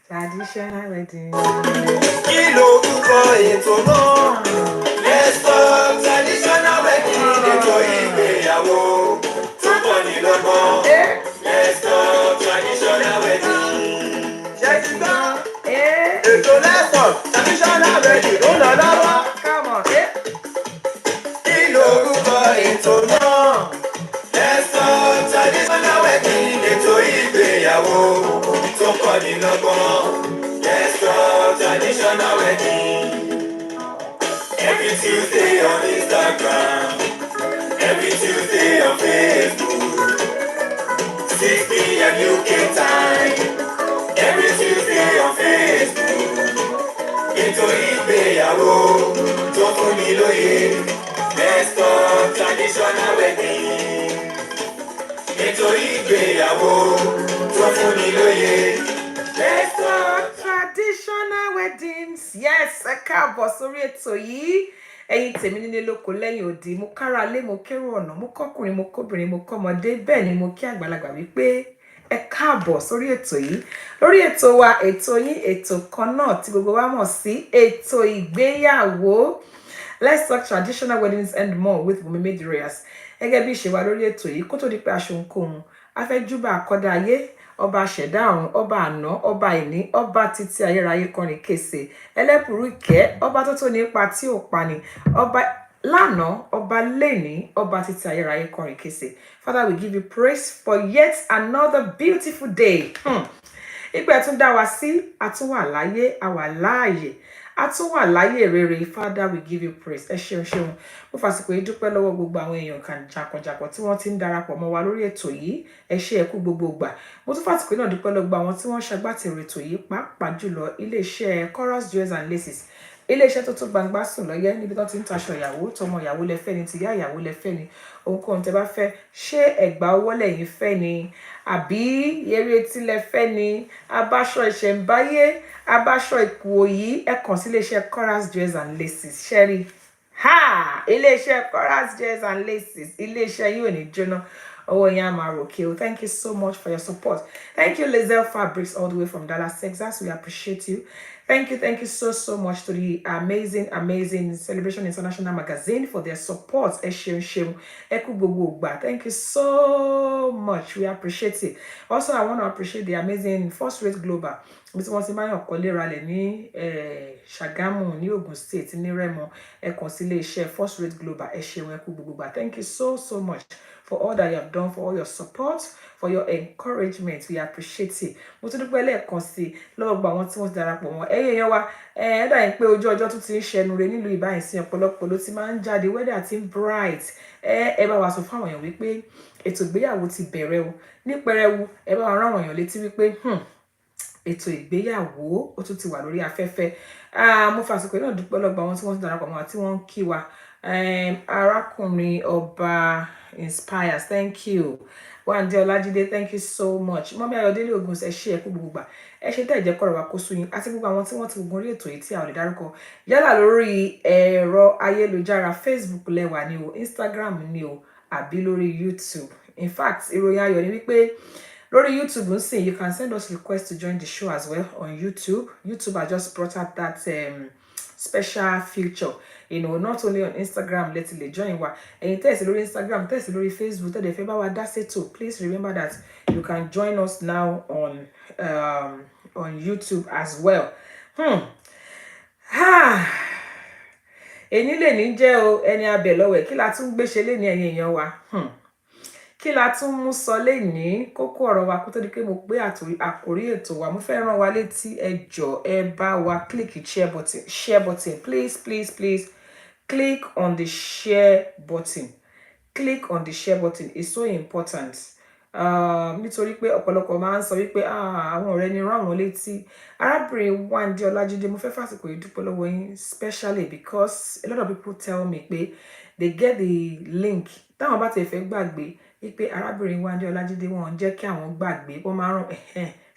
Traditional wedding. Kí lorúkọ ètò náà? Let's talk traditional wedding. Ètò ìgbéyàwó tó kọ́ ni lọ́gbọ́n. Let's talk traditional wedding. Ṣé ti gbọ́? Ètò Let's Talk traditional wedding ló lọ lọ́wọ́. Come on. Kí lorúkọ ètò náà? Let's talk traditional wedding. Ètò ìgbéyàwó tó kọ́ ni lọ́gbọ́n. Let's talk traditional wedding. Every Tuesday on Instagram, every Tuesday on Facebook, 6 p.m. UK time. Every Tuesday on Facebook. Ètò ìgbéyàwó tó fún ni lóye. Let's talk traditional wedding. Ètò ìgbéyàwó tó fún ni lóye. Let's talk traditional weddings. Yes, ẹ káàbọ̀ sórí ètò yìí. Ẹ̀yin tèmi nílé lóko lẹ́yìn odi, mo kára lé, mo kérò ọ̀nà, mo kọ́kùnrin, mo kóbìnrin, mo kọ́mọdé, bẹ́ẹ̀ ni mo kí àgbàlagbà wípé ẹ káàbọ̀ sórí ètò yìí. Lórí ètò wa, ètò yín, ètò kan náà tí gbogbo wa mọ̀ sí ètò ìgbéyàwó. Let's talk traditional weddings and more with Meettheroyals. Gẹ́gẹ́ bí ìṣe wa lórí ètò yìí, kó tó di pé aṣọ ohunkóhun, a fẹ́ júbà àkọ́dá ayé, ọba ṣẹ̀dá ọ̀run, ọba àná, ọba ìní, ọba títí ayérayé kọrin kése, ẹlẹ́pùrú ìkẹ́, ọba tó tó nípa tí ò pani, ọba lánàá, ọba lẹ́ni, ọba títí ayérayé kọrin kése. Father, we give you praise for yet another beautiful day. Ìpè tún dá wa sí, a tún wà láyé, a wà láàyè. A tún wà láyé rere. Father, we give you praise. Ẹ ṣeun ṣeun. Mo fàsìkò yìí dúpẹ́ lọ́wọ́ gbogbo àwọn èèyàn kan jàkọ̀jàkọ̀ tí wọ́n ti ń darapọ̀ mọ́ wa lórí ètò yìí. Ẹ ṣé ẹ kú gbogbo ìgbà. Mo tún fàsìkò náà dúpẹ́ lọ́wọ́ àwọn tí wọ́n ṣagbátẹrù ètò yìí, pàápàá jùlọ iléeṣẹ́ Chorus Jewels and Laces. Iléeṣẹ́ tó tó gbangba sùn lọ́yẹ́ níbi tó ti ń taṣọ ìyàwó, tọmọ ìyàwó lẹ fẹ́ ni, tìyá ìyàwó lẹ fẹ́ ni, ohunkóhun tẹ́ bá fẹ́. Ṣé ẹ̀gbà ọwọ́ lẹ́yìn fẹ́ ni? Àbí yẹrí etí lẹ fẹ́ ni? Abáṣọ ìṣẹ̀ǹbáyé, abáṣọ ìkòyí, ẹ kàn sí iléeṣẹ́ Chorus Jewels and Laces. Ṣẹ́rí. Ha! Iléeṣẹ́ Chorus Jewels and Laces. Iléeṣẹ́ yìí ò ní jóná. Oh, okay. Thank you so much for your support. Thank you, Lizelle Fabrics, all the way from Dallas, Texas. We appreciate you. Thank you so much to the amazing Celebration International Magazine for their support. Thank you so much. We appreciate it. Also, I want to appreciate the amazing First Rate Global. Bí wọ́n ti máa ń ọ̀kọ́lé ralẹ̀ ní Ṣàgámù ní Ogun State ní Rẹ́mọ, ẹ kàn sí iléeṣẹ́ First Rate Global. Ẹ ṣeun, ẹ kú gbogbo ìgbà. Thank you so much for all that you have done, for all your support, for your encouragement. We appreciate it. Mo tún dúpẹ́ lẹ́ẹ̀kan sí lọ́wọ́ gbogbo àwọn tí wọ́n ti darapọ̀ mọ́. Èèyàn wa, ẹ dà yín pé ojú ọjọ́ tún ti ń ṣẹnu re nílùú ìbáyìí sí ọ̀pọ̀lọpọ̀ ló ti máa ń jáde, weather ti ń bright. Ẹ bá wa sọ fún àwọn èèyàn wípé ètò ìgbéyàwó ti bẹ̀rẹ̀ o. Ní pẹrẹwu, ẹ bá wa rán àwọn èèyàn létí wípé ètò ìgbéyàwó ó tún ti wà lórí afẹ́fẹ́. Mo fàsìkò náà dúpẹ́ lọ́gbà àwọn tí wọ́n ti darapọ̀ mọ́ àti wọ́n ń kí wa. Arákùnrin ọba inspires, thank you. Wande Ọlájídé, thank you so much. Mọ́mí Ayọ̀délé Ògùn ṣe ṣe ẹ̀kú gbogbo gbà. Ẹ ṣe tẹ́ ìjẹ́ kọ́rọ̀ wa kó sú yín. Àti gbogbo àwọn tí wọ́n ti gbogbo orí ètò yìí tí a ò lè dárúkọ. Yálà lórí ẹ̀rọ ayélujára Facebook lẹ́wà ni o, Instagram ni o, àbí lórí YouTube. In fact, ìròyìn ayọ̀ ni wípé lórí YouTube ń sìn, you can send us requests to join the show as well on YouTube. YouTube has just brought out that special feature. Not only on Instagram, let's join wa. And test lórí Instagram, test lórí Facebook, tell the fẹ́ bá wa dá ṣètò. Please remember that you can join us now on YouTube as well. Ẹni lè ní jẹ́ o, ẹni abẹ lọ́wẹ̀, kí la tún gbé ṣe lé ní ẹ̀yin èèyàn wa. Kí la tún mú sọ lénìí, kókó ọ̀rọ̀ wa kó tó di pé mo gbé àkórí ètò wa. Mo fẹ́ rán wa létí, ẹ jọ̀ọ́ ẹ bá wa click share button. Please click on the share button. Click on the share button. It's so important. Nítorí pé ọ̀pọ̀lọpọ̀ máa ń sọ wípé àwọn ọ̀rẹ́ ni rán àwọn létí. Arábìnrin Wande Ọlájídé, mo fẹ́ fàsìkò yìí dúpẹ́ lọ́wọ́ yín especially because a lot of people tell me pé they get the link. Táwọn bá ti fẹ́ gbàgbé wípé arábìnrin Wande Ọlájídé wọn jẹ́ kí àwọn gbàgbé. Wọ́n máa rán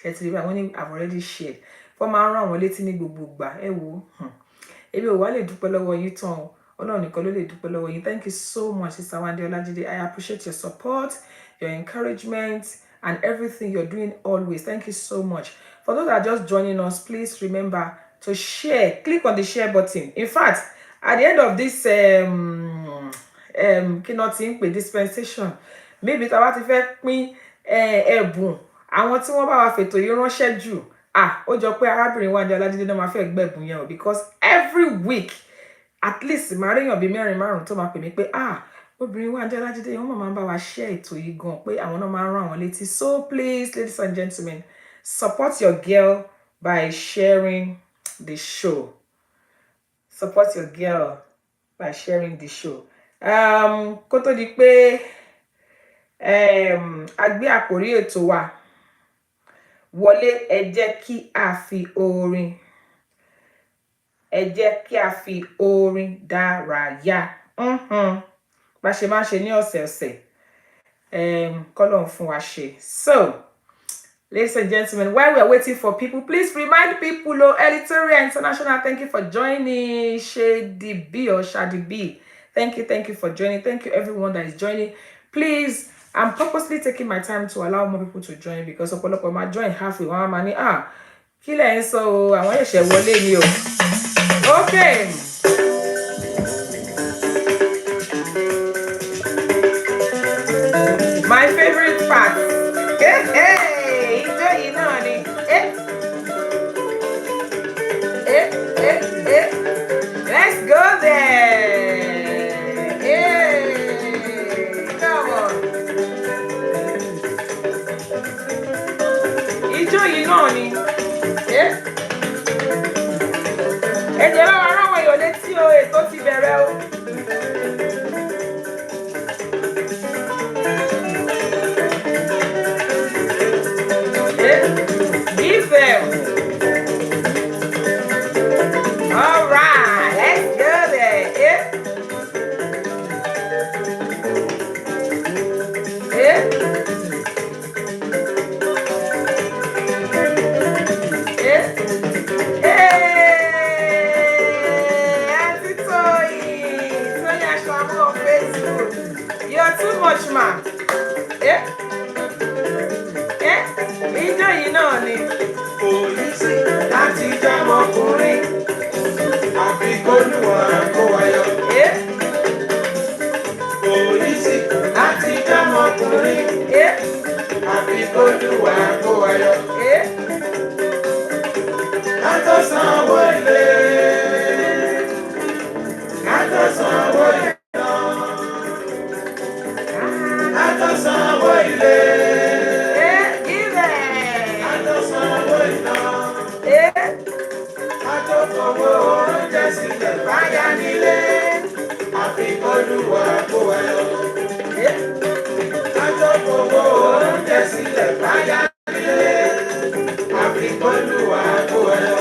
ṣètìlí báyìí, wọ́n ní I've already shared. Wọ́n máa rán àwọn létí ní gbogbo ìgbà. Ẹ wo, èmi ò wá lè dúpẹ́ lọ́wọ́ yín tán o. Ọlọ́run nìkan ló lè dúpẹ́ lọ́wọ́ yín. Thank you so much, Sister Wande Ọlájídé. I appreciate your support, your encouragement, and everything you're doing always. Thank you so much. For those that are just joining us, please remember to share. Click on the share button. In fact, at the end of this dispensation, maybe tá bá ti fẹ́ pín ẹ̀bùn àwọn tí wọ́n bá wa fètò yìí ránṣẹ́ jù, ó jọ pé arábìnrin wa Wándé Ọlájídé náà máa fẹ́ gbẹ̀bùn yẹn o, because every week at least màá réyàn bíi mẹ́rin márùn tó máa pè mí pé obìnrin Wándé Ọlájídé wọ́n máa ń bá wa share ètò yìí gan, pé àwọn náà máa ń rán àwọn létí. So please, ladies and gentlemen, support your girl by sharing the show. Support your girl by sharing the show. Kó tó di pé a gbé àkórí ètò wa wọlé, ẹ jẹ́ kí a fi orin dárayá. Bá ṣe máa ṣe ní ọ̀sẹ̀ọ̀sẹ̀, kọ́lọ́run fún wa ṣe. So, ladies and gentlemen, while we are waiting for people, please remind people, Editorial International, thank you for joining. Shady B or Shady B, thank you for joining. Thank you everyone that is joining. Please, I'm purposely taking my time to allow more people to join, because ọ̀pọ̀lọpọ̀ máa join halfway. Wọ́n máa ní kí lẹ̀ ń sọ o, àwọn ẹ̀ṣẹ̀ wọlé ni o. Okay. My favorite part. Hey, enjoy náà ni. Let's go there. Come on. Enjoy náà ni. Ẹ jẹ́ bá wa rán àwọn èèyàn létí o, ètò ti bẹ̀rẹ̀ o. Give them. All right, let's go there. Auntie Toya Shamu on Facebook. You're too much, man. Ìjọ yìí náà ni. Polisi láti jámọ́ ọkùnrin, àfi k'Olúwa kó wa yọ. Polisi láti jámọ́ ọkùnrin, àfi k'Olúwa kó wa yọ. Ká tó sanwó ilé, ká tó sanwó iná, ká tó sanwó ilé. Owó oúnjẹ sílẹ̀ báyà nílé, àfi k'Olúwa kó wa yọ. Owó oúnjẹ sílẹ̀ báyà nílé, àfi k'Olúwa kó wa yọ.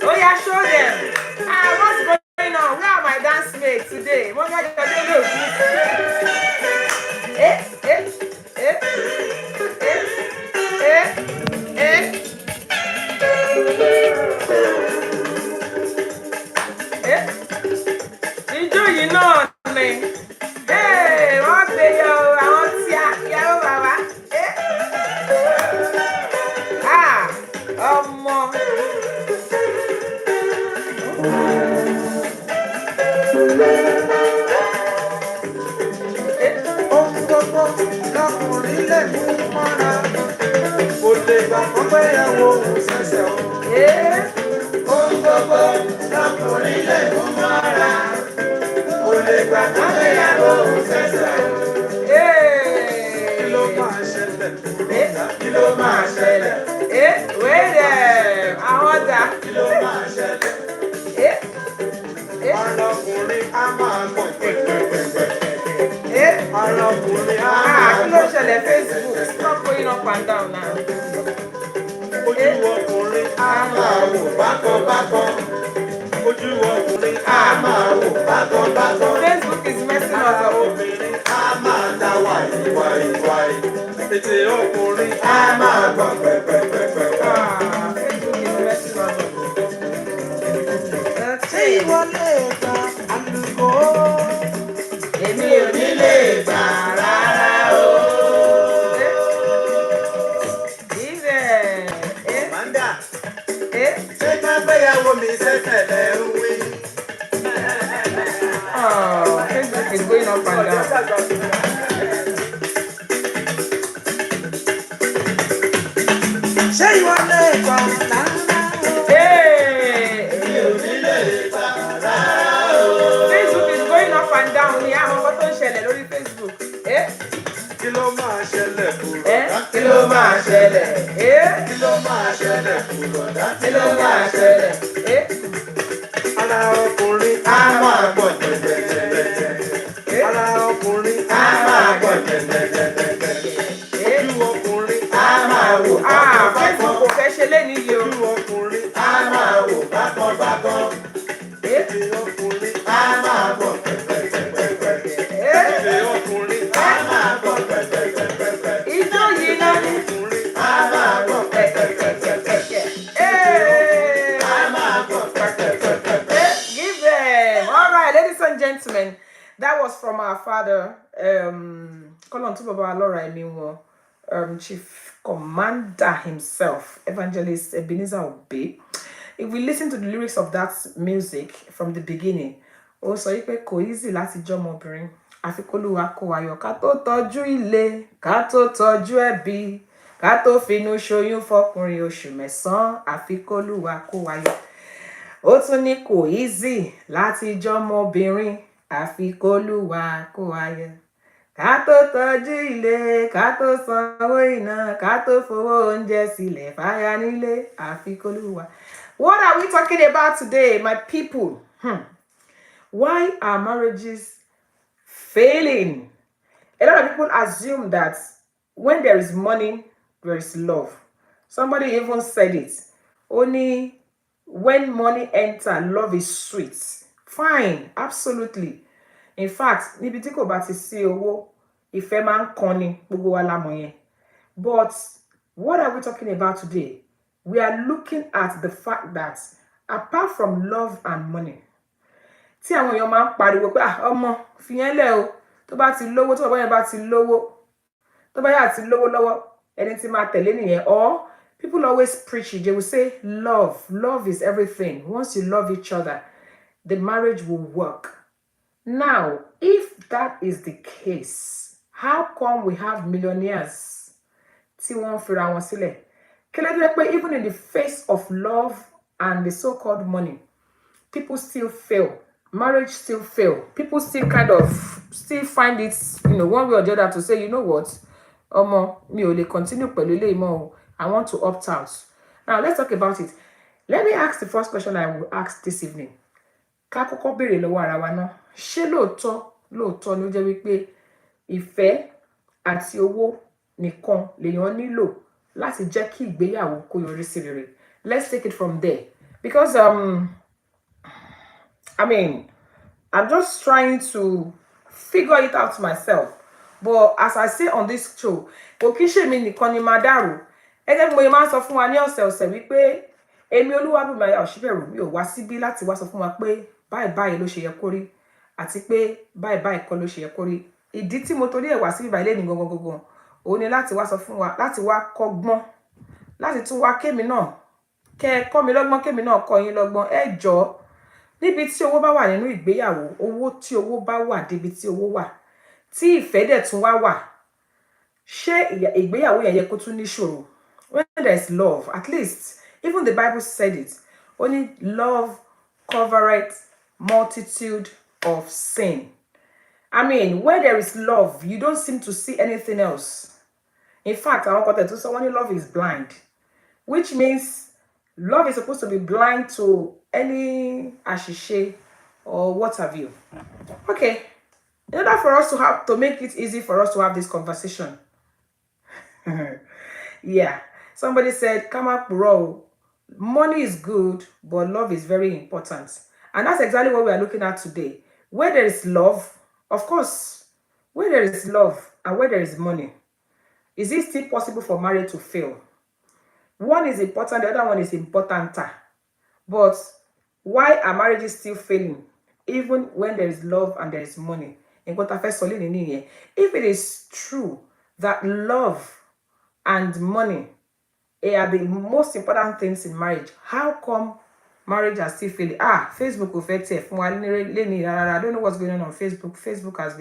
Oh yeah, show them. What's going on? Where are my dance mates today? What are you doing? Ìjọ yìí náà ni. Wọ́n gbé yọ àwọn tí a yàwó bàbá. Ọmọ. Ohun gbogbo lọkùnrin lè mú mọ́ra, kò lè gbà fún péyàwó òun ṣẹ̀ṣẹ̀ o. Ohun gbogbo lọkùnrin lè mú mọ́ra, kò lè gbà fún péyàwó òun ṣẹ̀ṣẹ̀ o. Kí ló máa ṣẹlẹ̀? Kí ló máa ṣẹlẹ̀? Wẹ́rẹ̀ àwọn dà. Kí ló máa ṣẹlẹ̀? Ọlọ́kùnrin á máa gbọ̀n pẹ̀pẹ̀pẹ̀pẹ̀. Ọlọ́kùnrin á máa Kí ló ṣẹlẹ̀ Facebook? Stop going up and down now. ojú ọkùnrin á máa wò bákan-bákan. Ojú ọkùnrin á máa wò bákan-bákan. Facebook is messing us up. Obìnrin á máa dá wàyíwàyíwàyí. Ètè ọkùnrin á máa gbọ̀n pẹ̀pẹ̀pẹ̀pẹ̀. Facebook is messing us up. Ṣé ìwọ lè gba àlùkò? Èmi ò ní lè gbà. Facebook is going up and down ní àwọn ọkọ tó ń ṣẹlẹ̀ lórí Facebook. Kí ló máa ṣẹlẹ̀ fún Kí ló máa ṣẹlẹ̀? Kí ló máa ṣẹlẹ̀ fún bọ̀dá? Kí ló máa ṣẹlẹ̀? Ara ọkùnrin á máa gbọ̀ jẹ̀jẹ̀jẹ̀jẹ̀. Ara ọkùnrin á máa gbọ̀ jẹ̀jẹ̀jẹ̀jẹ̀. Ojú ọkùnrin á máa wò Facebook kò fẹ́ ṣe léni yìí o. Ojú ọkùnrin á máa wò bákan. Èdè ọkùnrin á máa gbọ̀ pẹ̀pẹ̀pẹ̀pẹ̀. Èdè ọkùnrin á máa gbọ̀ pẹ̀pẹ̀pẹ̀pẹ̀. Ijó yìí náà ni. Ọkùnrin á máa gbọ̀ pẹ̀pẹ̀pẹ̀pẹ̀. Give them. All right, ladies and gentlemen, that was from our father, Chief Commander himself, Evangelist Ebenezer Obey. If we listen to the lyrics of that music from the beginning, also you kò easy láti jọmọbìnrin. Àfi k'Olúwa kó wa yọ ká tó tọ́jú ilé, ká tó tọ́jú ẹbí, ká tó finú ṣoyún fọkùnrin oṣù mẹ́sàn-án. Àfi k'Olúwa kó wa yọ. Ó tún ní kò easy láti jọmọbìnrin. Àfi k'Olúwa kó wa yọ. Ká tó tọ́jú ilé, ká tó sanwó iná, ká tó fowó oúnjẹ sílẹ̀ fáyà nílé. Àfi k'Olúwa. What are we talking about today, my people? Why are marriages failing? A lot of people assume that when there is money, there is love. Somebody even said it. Only when money enters, love is sweet. Fine, absolutely. In fact, níbi tí kò bá ti sí owó, ìfẹ́ máa ń kan ni, gbogbo wa la mọ̀ yẹn. But what are we talking about today? We are looking at the fact that apart from love and money, tí àwọn èèyàn máa ń pariwo pé ọmọ fi yẹn lẹ̀ o, tó bá ti lówó, tó bá yẹn bá ti lówó, tó bá yà ti lówó lọ́wọ́, ẹni tí máa tẹ̀lé nìyẹn. Or people always preach it. They will say love is everything. Once you love each other, the marriage will work. Now, if that is the case, how come we have millionaires tí wọ́n fira wọn sílẹ̀? Even in the face of love and the so-called money, people still fail. Marriage still fail. People still still find it, one way or the other to say, you know what, mi ò lè continue pẹ̀lú eléyìí mọ́. I want to opt out. Now, let's talk about it. Let me ask the first question I will ask this evening. Ká kọ́kọ́ béèrè lọ́wọ́ ara wa náà. Ṣé lóòótọ́ ló jẹ́ wípé ìfẹ́ àti owó nìkan lèèyàn nílò láti jẹ́ kí ìgbéyàwó kó yọrí sí rere? Let's take it from there. Because I'm just trying to figure it out myself. But as I say on this show, kò kí ṣe mi nìkan ni máa dàrú. Ẹgbẹ́ mi máa ń sọ fún wa ní ọ̀sẹ̀ wípé èmi Olúwabùnmi Òṣìbẹ̀rù mi ò wá síbí láti wá sọ fún wa pé báyìí ló ṣe yẹ kó rí àti pé báyìí kọ́ ló ṣe yẹ kó rí. Ìdí tí mo torí ẹ̀ wá síbí báyìí lẹ́nu gangan òun ni láti wá sọ fún wa, láti wá kọ́gbọ́n, láti tún wá kémi náà, kẹ́ kọ́ mi lọ́gbọ́n, kémi náà kọ́ yín lọ́gbọ́n. Ẹ jọ̀ọ́, níbi tí owó bá wà nínú ìgbéyàwó, tí owó bá wà débi tí owó wà, tí ìfẹ́ dẹ̀ tún wà, ṣé ìgbéyàwó yẹn yẹ kó tún níṣòro? When there is love, at least, even the Bible said it, only love covereth multitude of sin. Where there is love, you don't seem to see anything else. In fact, I want to say love is blind, which means love is supposed to be blind to any àṣìṣe or what have you. Okay, in order for us to make it easy for us to have this conversation, yeah, somebody said, "Kama puro, money is good, but love is very important," and that's exactly what we are looking at today. Where there is love, of course, where there is love and where there is money, is it still possible for marriage to fail? One is important, the other one is importanter. But why are marriages still failing, even when there is love and there is money? If it is true that love and money are the most important things in marriage, how come marriage are still failing? Facebook will affect it. I don't know what's going on Facebook. Facebook has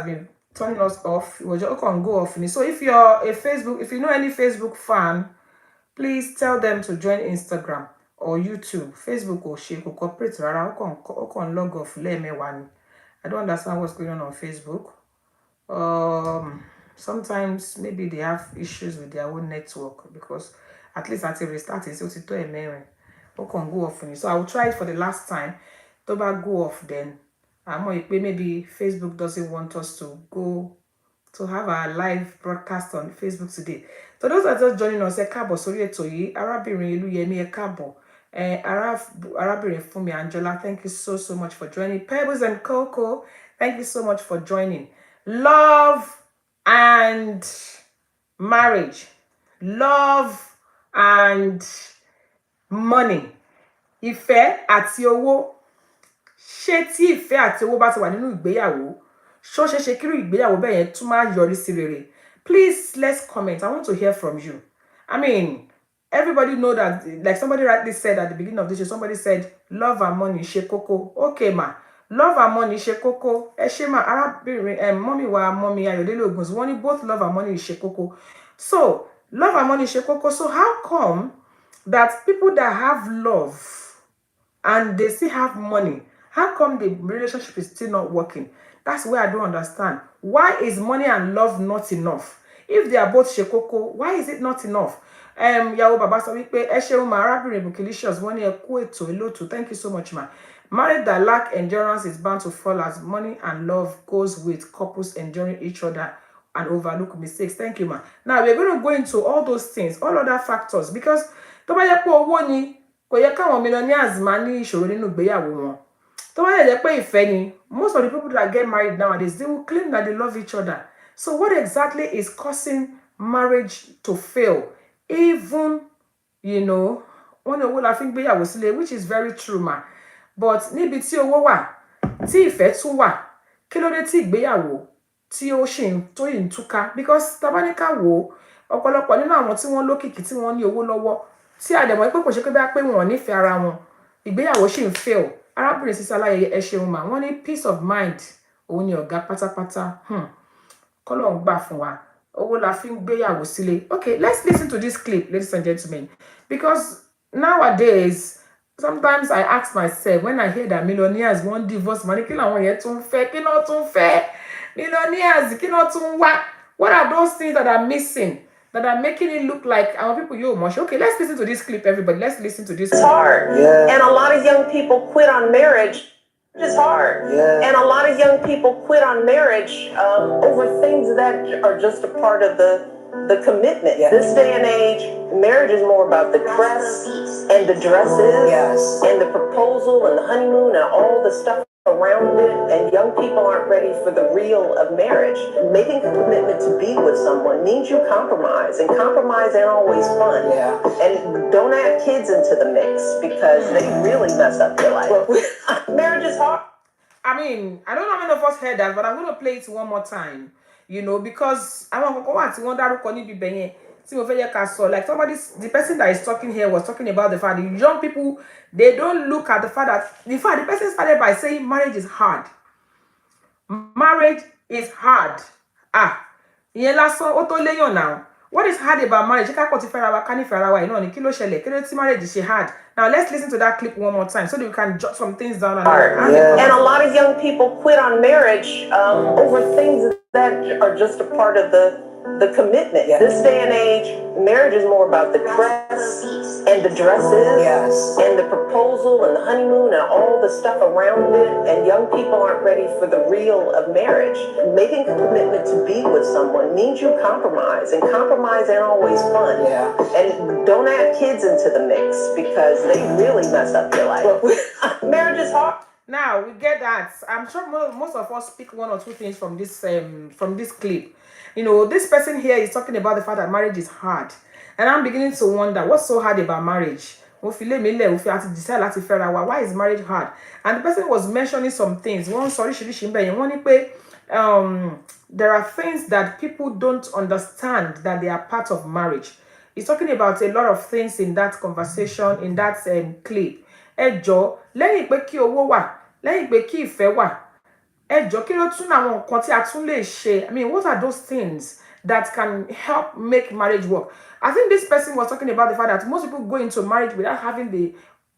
been turning us off. It was just go off me. So if you're a Facebook, if you know any Facebook fan, please tell them to join Instagram or YouTube. Facebook or she could cooperate rara. Log off. Let me one. I don't understand what's going on Facebook. Sometimes maybe they have issues with their own network, because at least until restart it, so it's to a mirror. Or can go off for me. So I will try it for the last time. To go off then. Maybe Facebook doesn't want us to go to have our live broadcast on Facebook today. So those are just joining us. Káàbọ̀ sórí ètò yìí. Arábìnrin Olúyẹmí, káàbọ̀. Arábìnrin Fúnmi Angela, thank you so much for joining. Pebbles and Coco, thank you so much for joining. Love and marriage. Love and money. Ìfẹ́ àti owó. Ṣé tí ìfẹ́ àti owó bá ti wà nínú ìgbéyàwó, ṣó ṣe ṣe kí irú ìgbéyàwó bẹ́ẹ̀ yẹn tún máa yọrí sí rere? Please, let's comment. I want to hear from you. I mean, everybody know that, like somebody rightly said at the beginning of this show, somebody said, love and money ṣe kókó. Okay, ma. Love and money ṣe kókó. Ẹ ṣé ma, arábìnrin, mommy wa, mommy Ayọ̀délé Ògúnṣì, wọ́n ní both love and money ṣe kókó. So, love and money ṣe kókó. So how come that people that have love and they still have money, how come the relationship is still not working? That's where I don't understand. Why is money and love not enough? If they are both shekoko, why is it not enough? Yàwó bàbá sọ wípé ẹ ṣeun ma, arábìnrin Bukilicious, wọ́n ní ẹ kú ètò ìlótú. Thank you so much, ma. Marriage that lack endurance is bound to fall, as money and love goes with couples enduring each other and overlook mistakes. Thank you, ma. Now we're going to go into all those things, all other factors, because tó bá yẹ pé owó ni, kò yẹ káwọn millionaires máa ní ìṣòro nínú ìgbéyàwó wọn. Most of the people that get married nowadays, they will claim that they love each other. So what exactly is causing marriage to fail? Even, you know, one of what I think which is very true, ma. But níbi tí owó wà, tí ìfẹ́ tún wà, kí ló dé tí ìgbéyàwó tí ó ṣì tó yìí ń túká? Because tabaníkà wò, ọ̀pọ̀lọpọ̀ nínú àwọn tí wọ́n lókìkí tí wọ́n ní owó lọ́wọ́, tí a dẹ̀ mọ̀ pé kò ṣe pé wọ́n nífẹ̀ẹ́ ara wọn, ìgbéyàwó ṣì ń fail. Arábìnrin sísá láyẹyẹ ẹ ṣeun mà, wọ́n ní peace of mind òun ni ọ̀gá pátápátá. Kọ́lọ́run gbà fún wa. Owó la fi ń gbéyàwó sílé. Okay, let's listen to this clip, ladies and gentlemen. Because nowadays, sometimes I ask myself, when I hear that millionaires want divorce, money, kí làwọn yẹn tún fẹ́, kí ló tún fẹ́? Millionaires, kí ló tún wá? What are those things that are missing, that are making it look like our people you much? Okay, let's listen to this clip, everybody. Let's listen to this. It's hard. Yeah. And a lot of young people quit on marriage. It's hard. Yeah. And a lot of young people quit on marriage over things that are just a part of the commitment. Yeah. This day and age, marriage is more about the dress and the dresses, yes, and the proposal and the honeymoon and all the stuff around it, and young people aren't ready for the real of marriage. Making a commitment to be with someone means you compromise, and compromise ain't always fun. Yeah. And don't add kids into the mix, because they really mess up your life. Marriage is hard. I mean, I don't know how many of us heard that, but I'm going to play it one more time, you know, because I want to like the person that is talking here was talking about the fact that young people, they don't look at the fact that, in fact, the person started by saying marriage is hard. Marriage is hard. Now. What is hard about marriage? Marriage is hard. Now let's listen to that clip one more time so that we can jot some things down. And a lot of young people quit on marriage over things that are just a part of the commitment. Yeah. This day and age, marriage is more about the dress and the dresses, yes, and the proposal and the honeymoon and all the stuff around it, and young people aren't ready for the real of marriage. Making a commitment to be with someone means you compromise, and compromise ain't always fun. Yeah. And don't add kids into the mix, because they really mess up your life. Marriage is hard. Now we get that. I'm sure most of us pick one or two things from this clip. You know, this person here is talking about the fact that marriage is hard. And I'm beginning to wonder, what's so hard about marriage? Why is marriage hard? And the person was mentioning some things. There are things that people don't understand that they are part of marriage. He's talking about a lot of things in that conversation, in that clip. Ẹjọ́ kí ló tún àwọn nǹkan tí a tún lè ṣe? I mean, what are those things that can help make marriage work? I think this person was talking about the fact that most people go into marriage without having the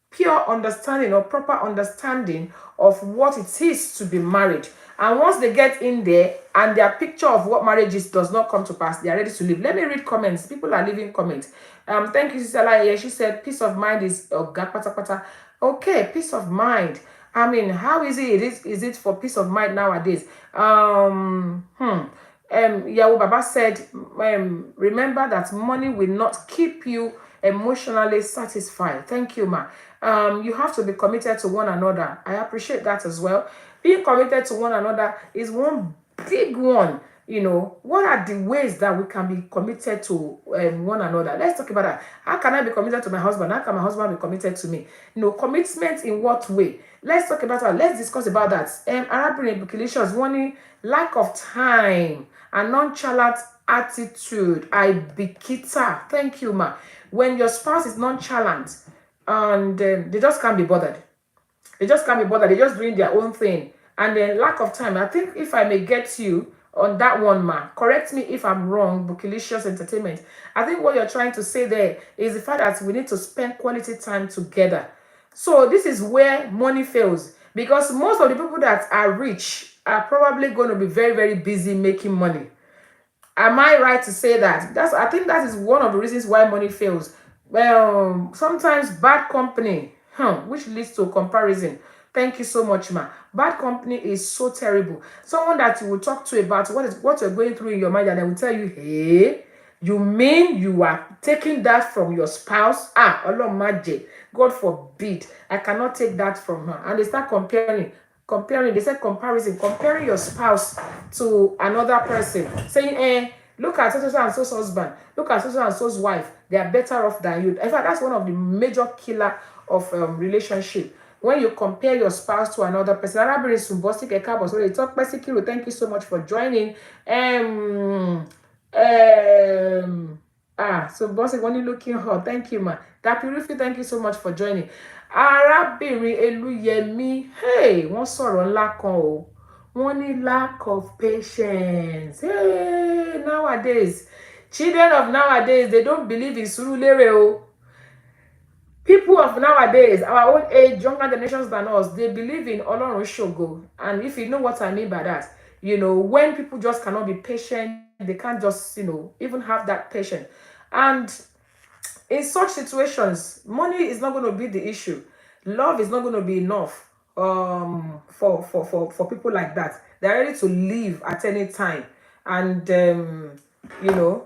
pure understanding or proper understanding of what it is to be married. And once they get in there and their picture of what marriage is does not come to pass, they are ready to leave. Let me read comments. People are leaving comments. Thank you, Sister Laia. She said, peace of mind is okay, peace of mind. I mean, how easy is it for peace of mind nowadays? Yawo Baba said, remember that money will not keep you emotionally satisfied. Thank you, ma. You have to be committed to one another. I appreciate that as well. Being committed to one another is one big one. You know, what are the ways that we can be committed to one another? Let's talk about that. How can I be committed to my husband? How can my husband be committed to me? You know, commitment in what way? Let's talk about that. Let's discuss about that. Arab implications, warning, lack of time and nonchalant attitude. I bikita. Thank you, ma. When your spouse is nonchalant and they just can't be bothered. They just can't be bothered. They're just doing their own thing. And then lack of time. I think if I may get you on that one, ma, correct me if I'm wrong, Bookilicious Entertainment. I think what you're trying to say there is the fact that we need to spend quality time together. So this is where money fails. Because most of the people that are rich are probably going to be very, very busy making money. Am I right to say that? I think that is one of the reasons why money fails. Well, sometimes bad company, which leads to comparison. Thank you so much, ma. Bad company is so terrible. Someone that you will talk to about what you're going through in your mind, and they will tell you, hey, you mean you are taking that from your spouse? God forbid. I cannot take that from her. And they start comparing. They said comparison, comparing your spouse to another person, saying, look at so and so's husband, look at so and so's wife, they are better off than you. In fact, that's one of the major killer of relationship. When you compare your spouse to another person. Thank you so much for joining. So Bossy, when you looking hot, thank you, ma. That beautiful, thank you so much for joining. Arábìnrin Elúyẹmí, hey, wọ́n sọ̀rọ̀ ńlá kan o. Wọ́n ní lack of patience. Hey, nowadays, children of nowadays, they don't believe in Surulere o. People of nowadays, our own age, younger generations than us, they believe in Ọlọ́run ṣògo. And if you know what I mean by that, you know, when people just cannot be patient, they can't just, you know, even have that patience. And in such situations, money is not going to be the issue. Love is not going to be enough for people like that. They're ready to leave at any time. And, you know,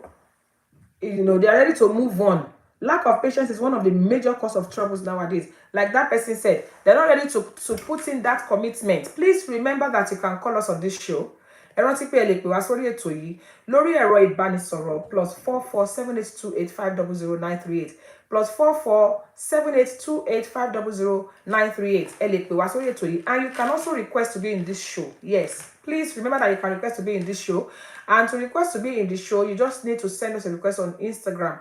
they're ready to move on. Lack of patience is one of the major cause of troubles nowadays. Like that person said, they're not ready to put in that commitment. Please remember that you can call us on this show. Ẹ rántí pé ẹ lè pè wá sórí ètò yìí lórí ẹ̀rọ ìbánisọ̀rọ̀ +447828500938 +447828500938. Ẹ lè pè wá sórí ètò yìí, and you can also request to be in this show. Yes, please remember that you can request to be in this show, and to request to be in the show, you just need to send us a request on Instagram.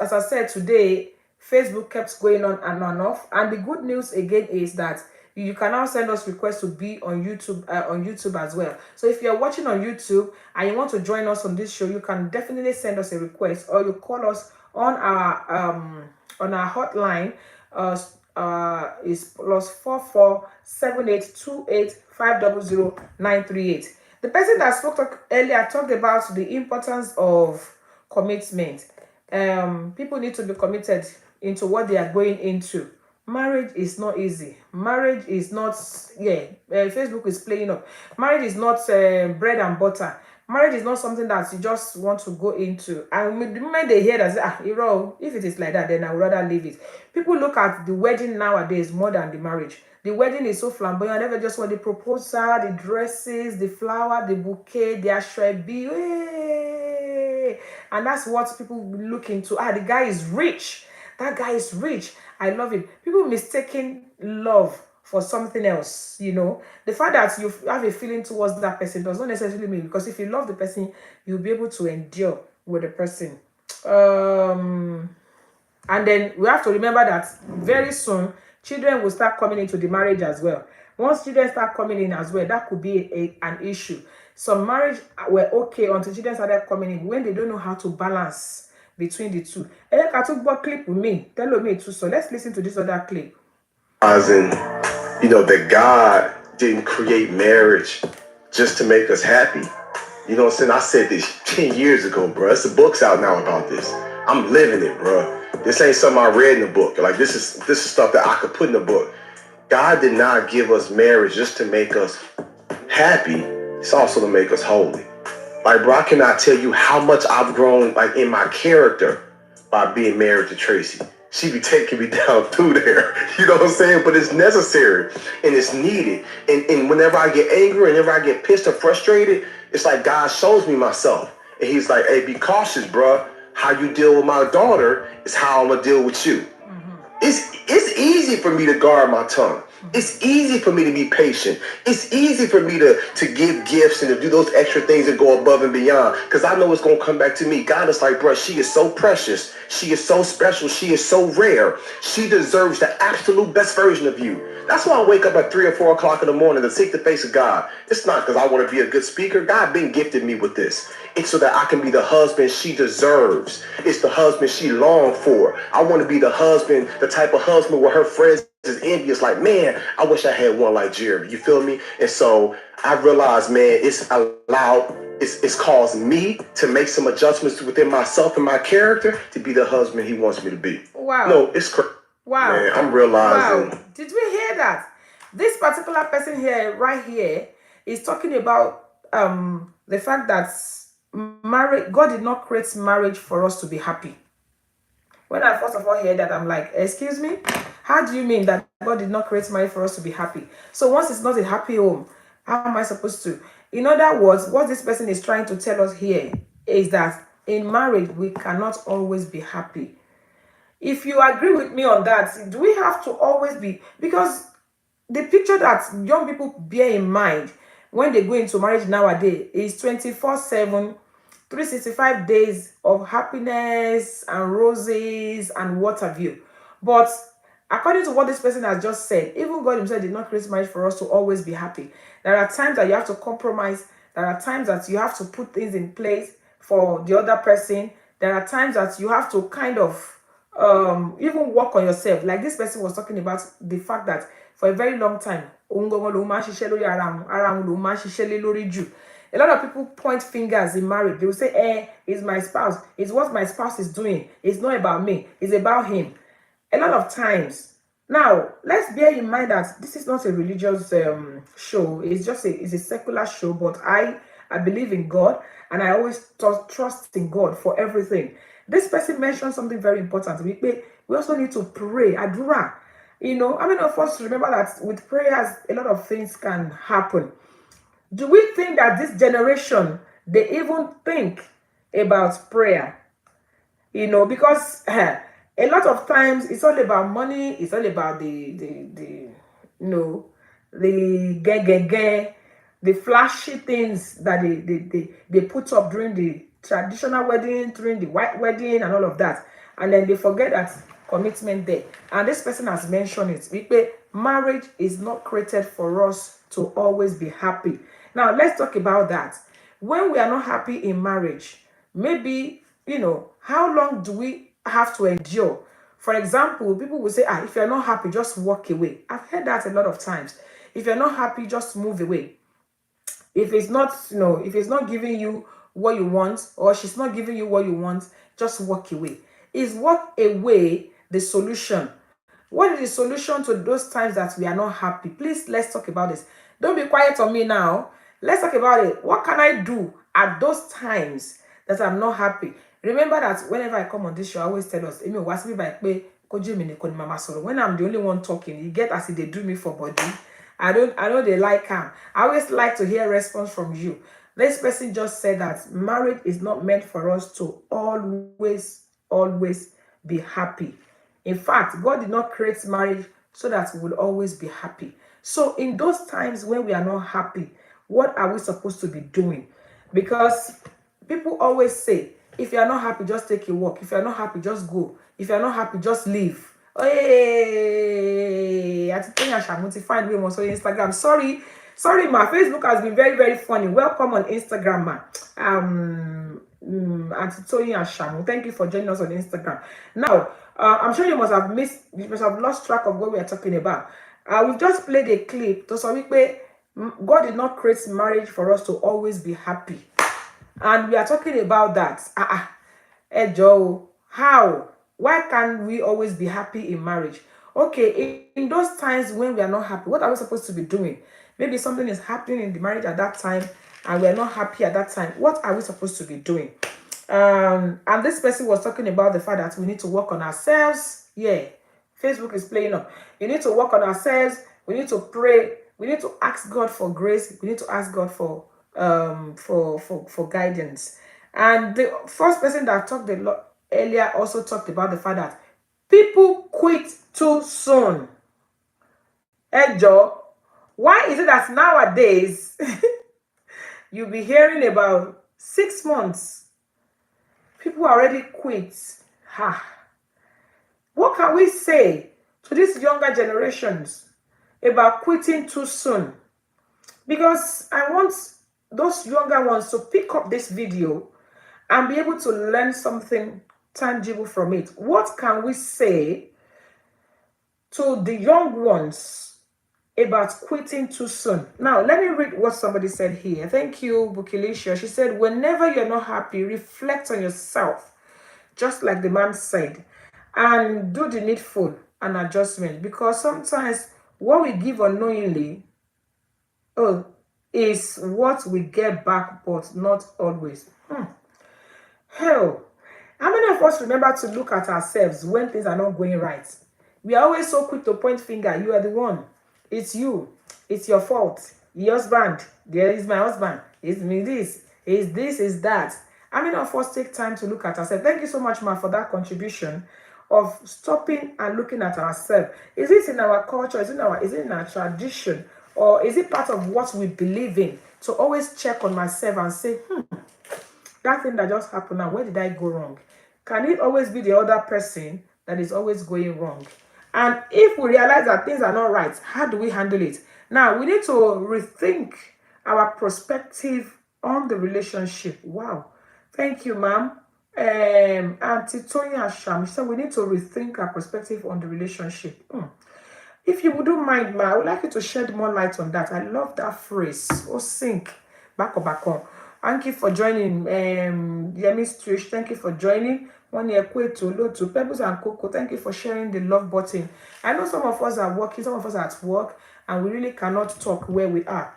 As I said today, Facebook kept going on and off, and the good news again is that you can now send us requests to be on YouTube as well. So if you're watching on YouTube and you want to join us on this show, you can definitely send us a request, or you call us on our hotline. Is +447828500938. The person that spoke earlier talked about the importance of commitment. People need to be committed into what they are going into. Marriage is not easy. Marriage is not, Facebook is playing up. Marriage is not bread and butter. Marriage is not something that you just want to go into. And the moment they hear that, if it is like that, then I would rather leave it. People look at the wedding nowadays more than the marriage. The wedding is so flamboyant. Never just want the proposal, the dresses, the flower, the bouquet, the ashrebi. And that's what people look into. The guy is rich. That guy is rich. I love him. People mistaking love for something else, you know. The fact that you have a feeling towards that person does not necessarily mean, because if you love the person, you'll be able to endure with the person. And then we have to remember that very soon, children will start coming into the marriage as well. Once children start coming in as well, that could be an issue. Some marriage were okay until children started coming in when they don't know how to balance between the two. I took one clip with me. Tell me too. So let's listen to this other clip. As in, that God didn't create marriage just to make us happy. You know what I'm saying? I said this 10 years ago, bro. It's the book's out now about this. I'm living it, bro. This ain't something I read in the book. Like this is stuff that I could put in the book. God did not give us marriage just to make us happy. It's also to make us holy. Like, bro, I cannot tell you how much I've grown, like, in my character by being married to Tracy. She be taking me down through there. You know what I'm saying? But it's necessary and it's needed. And whenever I get angry, whenever I get pissed or frustrated, it's like God shows me myself. And he's like, hey, be cautious, bro. How you deal with my daughter is how I'm going to deal with you. It's easy for me to guard my tongue. It's easy for me to be patient. It's easy for me to give gifts and to do those extra things and go above and beyond because I know it's going to come back to me. God is like, bro, she is so precious. She is so special. She is so rare. She deserves the absolute best version of you. That's why I wake up at 3 or 4 o'clock in the morning to seek the face of God. It's not because I want to be a good speaker. God been gifted me with this. It's so that I can be the husband she deserves. It's the husband she longed for. I want to be the husband, the type of husband where her friends is envious. Like, man, I wish I had one like Jeremy. You feel me? And so I realized, man, it's caused me to make some adjustments within myself and my character to be the husband he wants me to be. Wow. No, it's crazy. Wow. Man, I'm realizing. Wow. Did we hear that? This particular person here, right here, is talking about the fact that marriage, God did not create marriage for us to be happy. When I first of all heard that, I'm like, excuse me? How do you mean that God did not create marriage for us to be happy? So once it's not a happy home, how am I supposed to? In other words, what this person is trying to tell us here is that in marriage, we cannot always be happy. If you agree with me on that, do we have to always be? Because the picture that young people bear in mind when they go into marriage nowadays is 24/7, 365 days of happiness and roses and what have you. But according to what this person has just said, even God himself did not create marriage for us to always be happy. There are times that you have to compromise. There are times that you have to put things in place for the other person. There are times that you have to kind of even work on yourself. Like this person was talking about the fact that for a very long time, a lot of people point fingers in marriage. They will say, it's my spouse. It's what my spouse is doing. It's not about me. It's about him. A lot of times. Now, let's bear in mind that this is not a religious show. It's a secular show, but I believe in God and I always trust in God for everything. This person mentioned something very important. We also need to pray. Adura. How many of us remember that with prayers, a lot of things can happen? Do we think that this generation, they even think about prayer? Because a lot of times it's all about money. It's all about the flashy things that they put up during the traditional wedding, during the white wedding and all of that. And then they forget that commitment there. And this person has mentioned it. Marriage is not created for us to always be happy. Now, let's talk about that. When we are not happy in marriage, maybe, how long do we have to endure? For example, people will say, if you're not happy, just walk away. I've heard that a lot of times. If you're not happy, just move away. If it's not, if it's not giving you what you want, or she's not giving you what you want, just walk away. Is walk away the solution? What is the solution to those times that we are not happy? Please, let's talk about this. Don't be quiet on me now. Let's talk about it. What can I do at those times that I'm not happy? Remember that whenever I come on this show, I always tell us, when I'm the only one talking, you get as if they do me for body. I know they like her. I always like to hear response from you. This person just said that marriage is not meant for us to always be happy. In fact, God did not create marriage so that we will always be happy. So in those times when we are not happy, what are we supposed to be doing? Because people always say, if you are not happy, just take a walk. If you are not happy, just go. If you are not happy, just leave. Hey, I think I shall find way more on Instagram. Sorry, ma. Facebook has been very, very funny. Welcome on Instagram, ma. Auntie Tony Ashamu, thank you for joining us on Instagram. Now, I'm sure you must have lost track of what we are talking about. We've just played a clip to say God did not create marriage for us to always be happy, and we are talking about that. Hey Joe, how? Why can't we always be happy in marriage? Okay, in those times when we are not happy, what are we supposed to be doing? Maybe something is happening in the marriage at that time and we are not happy at that time. What are we supposed to be doing? And this person was talking about the fact that we need to work on ourselves. Yeah, Facebook is playing up. You need to work on ourselves. We need to pray. We need to ask God for grace. We need to ask God for guidance. And the first person that talked a lot earlier also talked about the fact that people quit too soon. Hey Joe, why is it that nowadays you'll be hearing about 6 months people already quit? What can we say to these younger generations about quitting too soon? Because I want those younger ones to pick up this video and be able to learn something tangible from it. What can we say to the young ones about quitting too soon? Now, let me read what somebody said here. Thank you, Bukilisha. She said, whenever you're not happy, reflect on yourself, just like the man said, and do the needful and adjustment. Because sometimes what we give unknowingly is what we get back, but not always. Hell, how many of us remember to look at ourselves when things are not going right? We are always so quick to point finger. You are the one. It's you. It's your fault. Your husband. There is my husband. It's me this. It's this, is that. How many of us take time to look at ourselves? Thank you so much, Ma, for that contribution of stopping and looking at ourselves. Is it in our culture? Is it in our tradition? Or is it part of what we believe in? To always check on myself and say, that thing that just happened now, where did I go wrong? Can it always be the other person that is always going wrong? And if we realize that things are not right, how do we handle it? Now, we need to rethink our perspective on the relationship. Wow. Thank you, ma'am. Auntie Tony Asham, she said we need to rethink our perspective on the relationship. If you wouldn't mind, ma, I would like you to shed more light on that. I love that phrase. Oh, sink. Back on. Thank you for joining. Yemi's Trish, thank you for joining. One year to load to Pebbles and Coco. Thank you for sharing the love button. I know some of us are working, some of us are at work, and we really cannot talk where we are.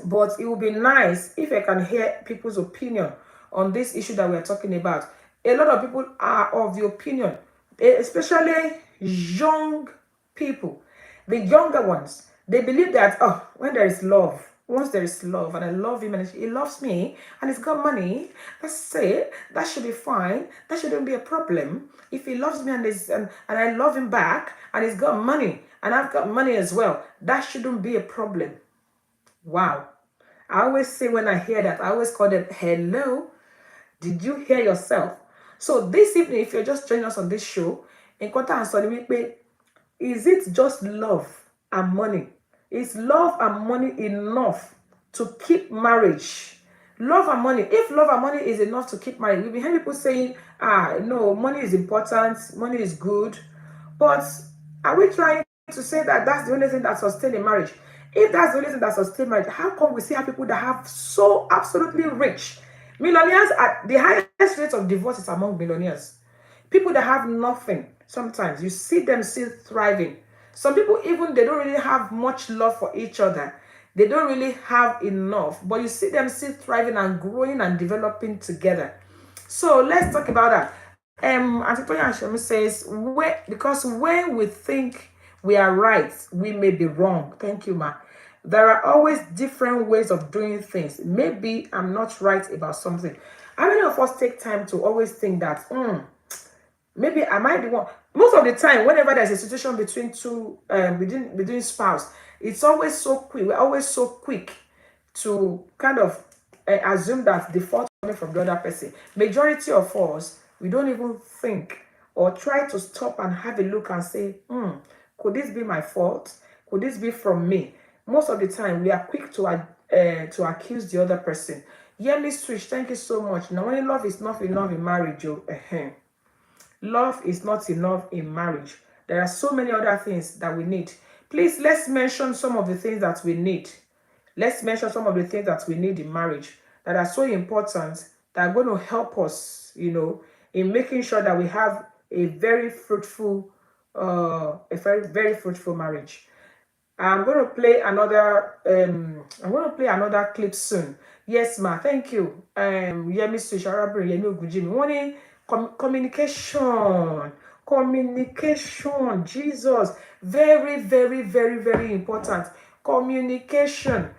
But it would be nice if I can hear people's opinion on this issue that we are talking about. A lot of people are of the opinion, especially young people, the younger ones. They believe that, when there is love, once there is love and I love him and he loves me and he's got money, that's it. That should be fine. That shouldn't be a problem. If he loves me and I love him back and he's got money and I've got money as well, that shouldn't be a problem. Wow. I always say when I hear that, I always call them, hello, did you hear yourself? So this evening, if you're just joining us on this show, is it just love and money? Is love and money enough to keep marriage? Love and money. If love and money is enough to keep marriage, we've been hearing people saying, no, money is important, money is good. But are we trying to say that that's the only thing that sustains a marriage? If that's the only thing that sustains marriage, how come we see how people that have so absolutely rich millionaires, at the highest rate of divorce is among millionaires? People that have nothing, sometimes you see them still thriving. Some people, even they don't really have much love for each other. They don't really have enough, but you see them still thriving and growing and developing together. So let's talk about that. Antitoya Ashemi says, because when we think we are right, we may be wrong. Thank you, ma. There are always different ways of doing things. Maybe I'm not right about something. How many of us take time to always think that, maybe am I the one? Most of the time, whenever there's a situation between two, between spouse, it's always so quick. We're always so quick to kind of assume that the fault is coming from the other person. Majority of us, we don't even think or try to stop and have a look and say, could this be my fault? Could this be from me? Most of the time, we are quick to accuse the other person. Yemi Switch, thank you so much. Now, when love is not enough in marriage, love is not enough in marriage. There are so many other things that we need. Please, let's mention some of the things that we need. Let's mention some of the things that we need in marriage that are so important, that are going to help us, in making sure that we have a very fruitful, very fruitful marriage. I'm going to play another clip soon. Yes, ma. Thank you. Yemi Swisharabri, Yemi Ogujimi. One communication. Jesus, very, very, very, very important. Communication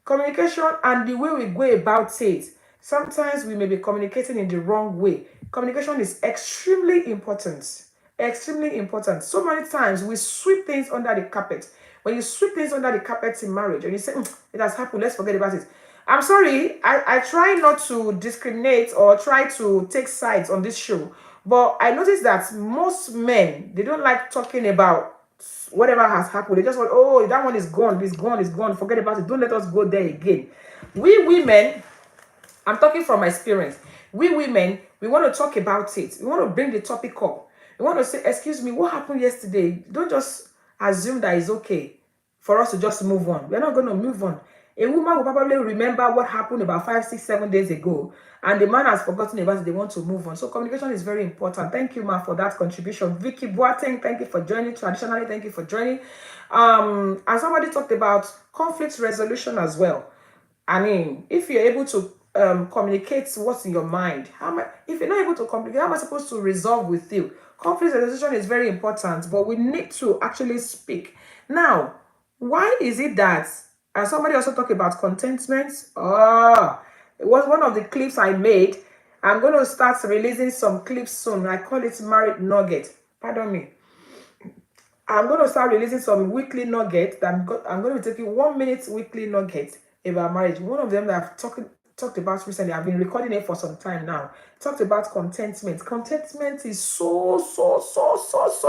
and the way we go about it. Sometimes we may be communicating in the wrong way. Communication is extremely important. Extremely important. So many times we sweep things under the carpet. When you sweep things under the carpet in marriage and you say, it has happened, let's forget about it. I'm sorry, I try not to discriminate or try to take sides on this show, but I noticed that most men, they don't like talking about whatever has happened. They just want, oh, that one is gone, it's gone, forget about it, don't let us go there again. We women, I'm talking from my experience, we women, we want to talk about it. We want to bring the topic up. We want to say, excuse me, what happened yesterday? Don't just assume that it's okay for us to just move on. We're not going to move on. A woman will probably remember what happened about 5, 6, 7 days ago, and the man has forgotten about it. They want to move on. So communication is very important. Thank you, ma, for that contribution. Vicky Boateng, thank you for joining. Traditionally, thank you for joining. And somebody talked about conflict resolution as well. I mean, if you're able to communicate what's in your mind, if you're not able to communicate, how am I supposed to resolve with you? Conflict resolution is very important, but we need to actually speak. Now, why is it that, and somebody also talked about contentment. It was one of the clips I made. I'm going to start releasing some clips soon. I call it Married Nugget. Pardon me. I'm going to start releasing some weekly nuggets. I'm going to be taking 1 minute weekly nuggets about marriage. One of them that I've talked about recently, I've been recording it for some time now, talked about contentment. Contentment is so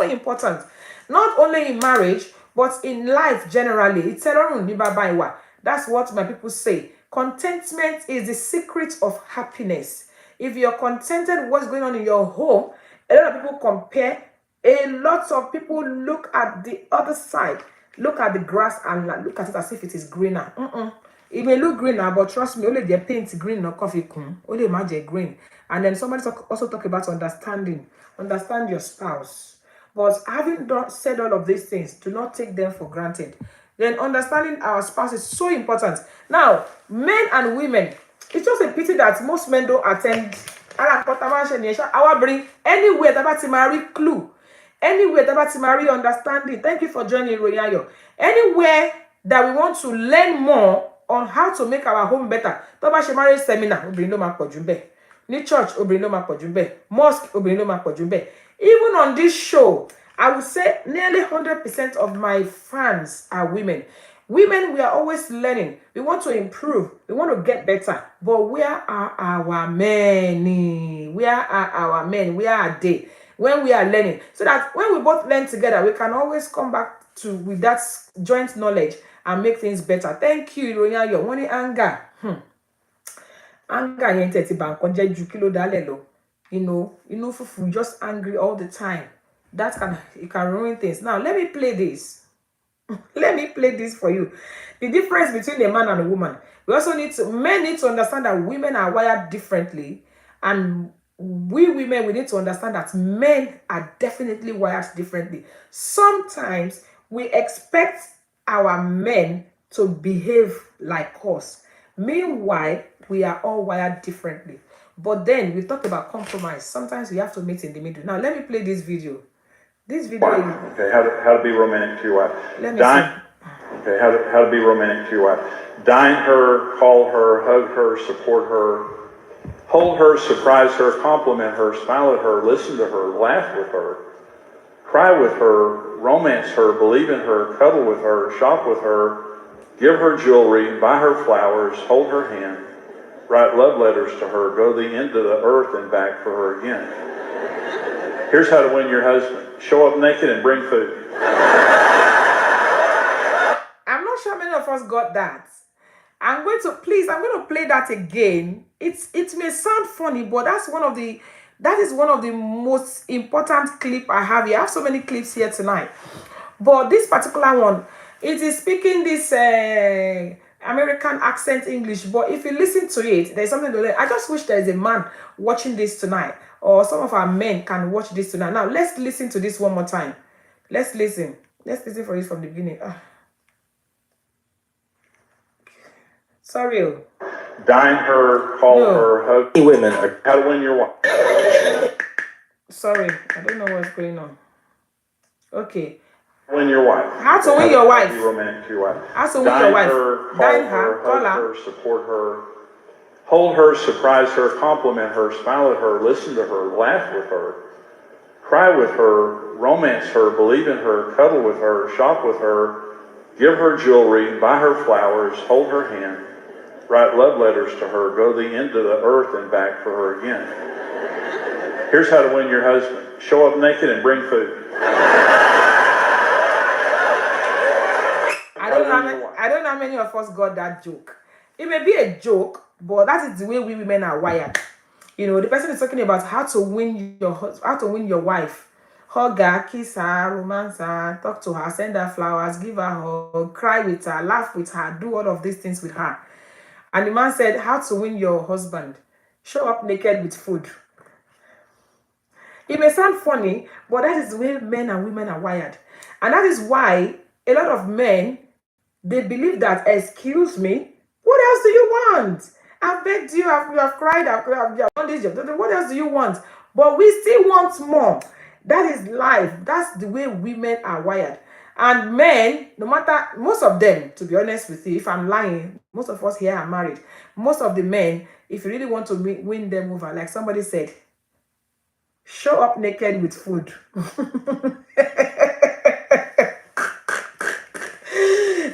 important. Not only in marriage, but in life generally. That's what my people say. Contentment is the secret of happiness. If you're contented with what's going on in your home, a lot of people compare. A lot of people look at the other side, look at the grass and look at it as if it is greener. It may look greener, but trust me, only their paint green or coffee only imagine green. And then somebody also talk about understanding. Understand your spouse. But having said all of these things, do not take them for granted. Then understanding our spouse is so important. Now, men and women, it's just a pity that most men don't attend. Our bring anywhere about marry clue. Anywhere about marry understanding. Thank you for joining Royayo. Anywhere that we want to learn more on how to make our home better. Toba she marriage seminar, obìnrin ló máa pọ̀jù ńbẹ̀. Ní church, obìnrin ló máa pọ̀jù ńbẹ̀. Mosque, obìnrin ló máa pọ̀jù ńbẹ̀. Even on this show, I would say nearly 100% of my fans are women. Women, we are always learning. We want to improve. We want to get better. But where are our men? Where are our men? Where are they? When we are learning. So that when we both learn together, we can always come back with that joint knowledge and make things better. Thank you, Royayo. One anger. Anger yẹn tẹ̀tí bà nǹkan jẹ́ ju kí ló dálẹ̀ lọ. Fufu, just angry all the time. It can ruin things. Now, let me play this. Let me play this for you. The difference between a man and a woman. Men need to understand that women are wired differently. And we women, we need to understand that men are definitely wired differently. Sometimes we expect our men to behave like us. Meanwhile, we are all wired differently. But then we talk about compromise. Sometimes we have to meet in the middle. Now, let me play this video. This video is... Okay, how to be romantic to your wife. Let me see. Okay, how to be romantic to your wife. Dine her, call her, hug her, support her, hold her, surprise her, compliment her, smile at her, listen to her, laugh with her, cry with her, romance her, believe in her, cuddle with her, shop with her, give her jewelry, buy her flowers, hold her hand, write love letters to her, go to the end of the earth and back for her again. Here's how to win your husband. Show up naked and bring food. I'm not sure many of us got that. I'm going to play that again. It may sound funny, but that is one of the most important clip I have here. I have so many clips here tonight. But this particular one, it is speaking this American accent English. But if you listen to it, there's something to learn. I just wish there is a man watching this tonight, or some of our men can watch this tonight. Now, let's listen to this one more time. Let's listen. Let's listen for it from the beginning. Sorry. Dine her, call her, hug. Women. How to win your wife. Sorry, I don't know what's going on. Okay. Win your wife. How to win your wife. Be romantic to your wife. How to win your wife. Dine her, call her, support her, hold her, surprise her, compliment her, smile at her, listen to her, laugh with her, cry with her, romance her, believe in her, cuddle with her, shop with her, give her jewelry, buy her flowers, hold her hand, write love letters to her, go to the end of the earth and back for her again. Here's how to win your husband. Show up naked and bring food. I don't know how many of us got that joke. It may be a joke, but that is the way we women are wired. You know, the person is talking about how to win your wife. Hug her, kiss her, romance her, talk to her, send her flowers, give her a hug, cry with her, laugh with her, do all of these things with her. And the man said, how to win your husband. Show up naked with food. It may sound funny, but that is the way men and women are wired. And that is why a lot of men, they believe that, excuse me, what else do you want? I've begged you, I've cried, I've done this, what else do you want? But we still want more. That is life. That's the way women are wired. And men, no matter, most of them, to be honest with you, if I'm lying, most of us here are married. Most of the men, if you really want to win them over, like somebody said, show up naked with food.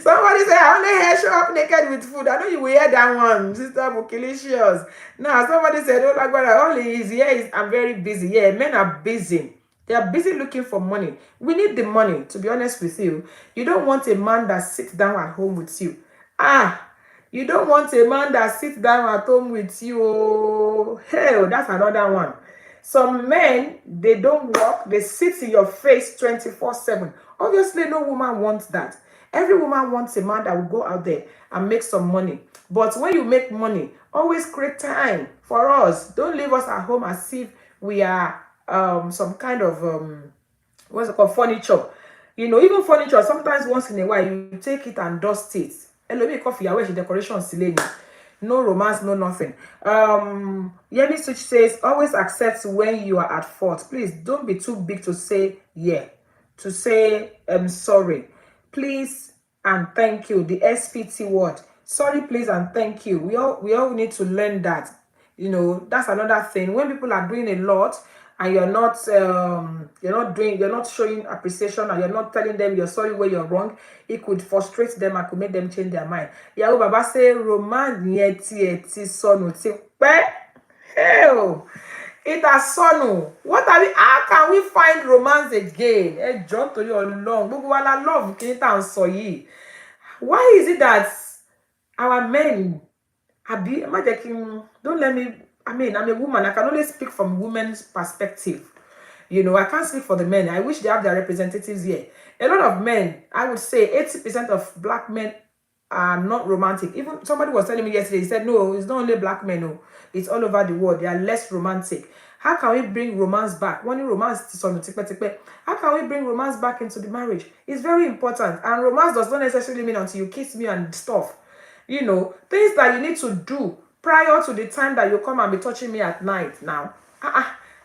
Somebody said, I only hear show up naked with food. I know you will hear that one, Sister Bokilicious. Now, somebody said, oh, like, all he is here is, I'm very busy. Yeah, men are busy. They are busy looking for money. We need the money, to be honest with you. You don't want a man that sits down at home with you. You don't want a man that sits down at home with you. Oh, hell, that's another one. Some men, they don't work. They sit in your face 24/7. Obviously, no woman wants that. Every woman wants a man that will go out there and make some money. But when you make money, always create time for us. Don't leave us at home as if we are some kind of what's it called, furniture. You know, even furniture, sometimes once in a while you take it and dust it. Hello, coffee, I wish decoration silly. No romance, no nothing. Yemi Switch says, always accept when you are at fault. Please don't be too big to say yeah, to say I'm sorry, please and thank you. The SPT word. Sorry, please and thank you. We all need to learn that. You know, that's another thing. When people are doing a lot and you're not showing appreciation, and you're not telling them you're sorry where you're wrong, it could frustrate them and could make them change their mind. Yahoo Baba say romance yeti sonu ti pe. Hell, it has sonu. What are we? How can we find romance again? John to you long. Love why is it that our men don't let me, I'm a woman. I can only speak from women's perspective. You know, I can't speak for the men. I wish they have their representatives here. A lot of men, I would say 80% of black men are not romantic. Even somebody was telling me yesterday, he said, no, it's not only black men, no. It's all over the world. They are less romantic. How can we bring romance back? When you romance, how can we bring romance back into the marriage? It's very important. And romance does not necessarily mean until you kiss me and stuff. You know, things that you need to do prior to the time that you come and be touching me at night now.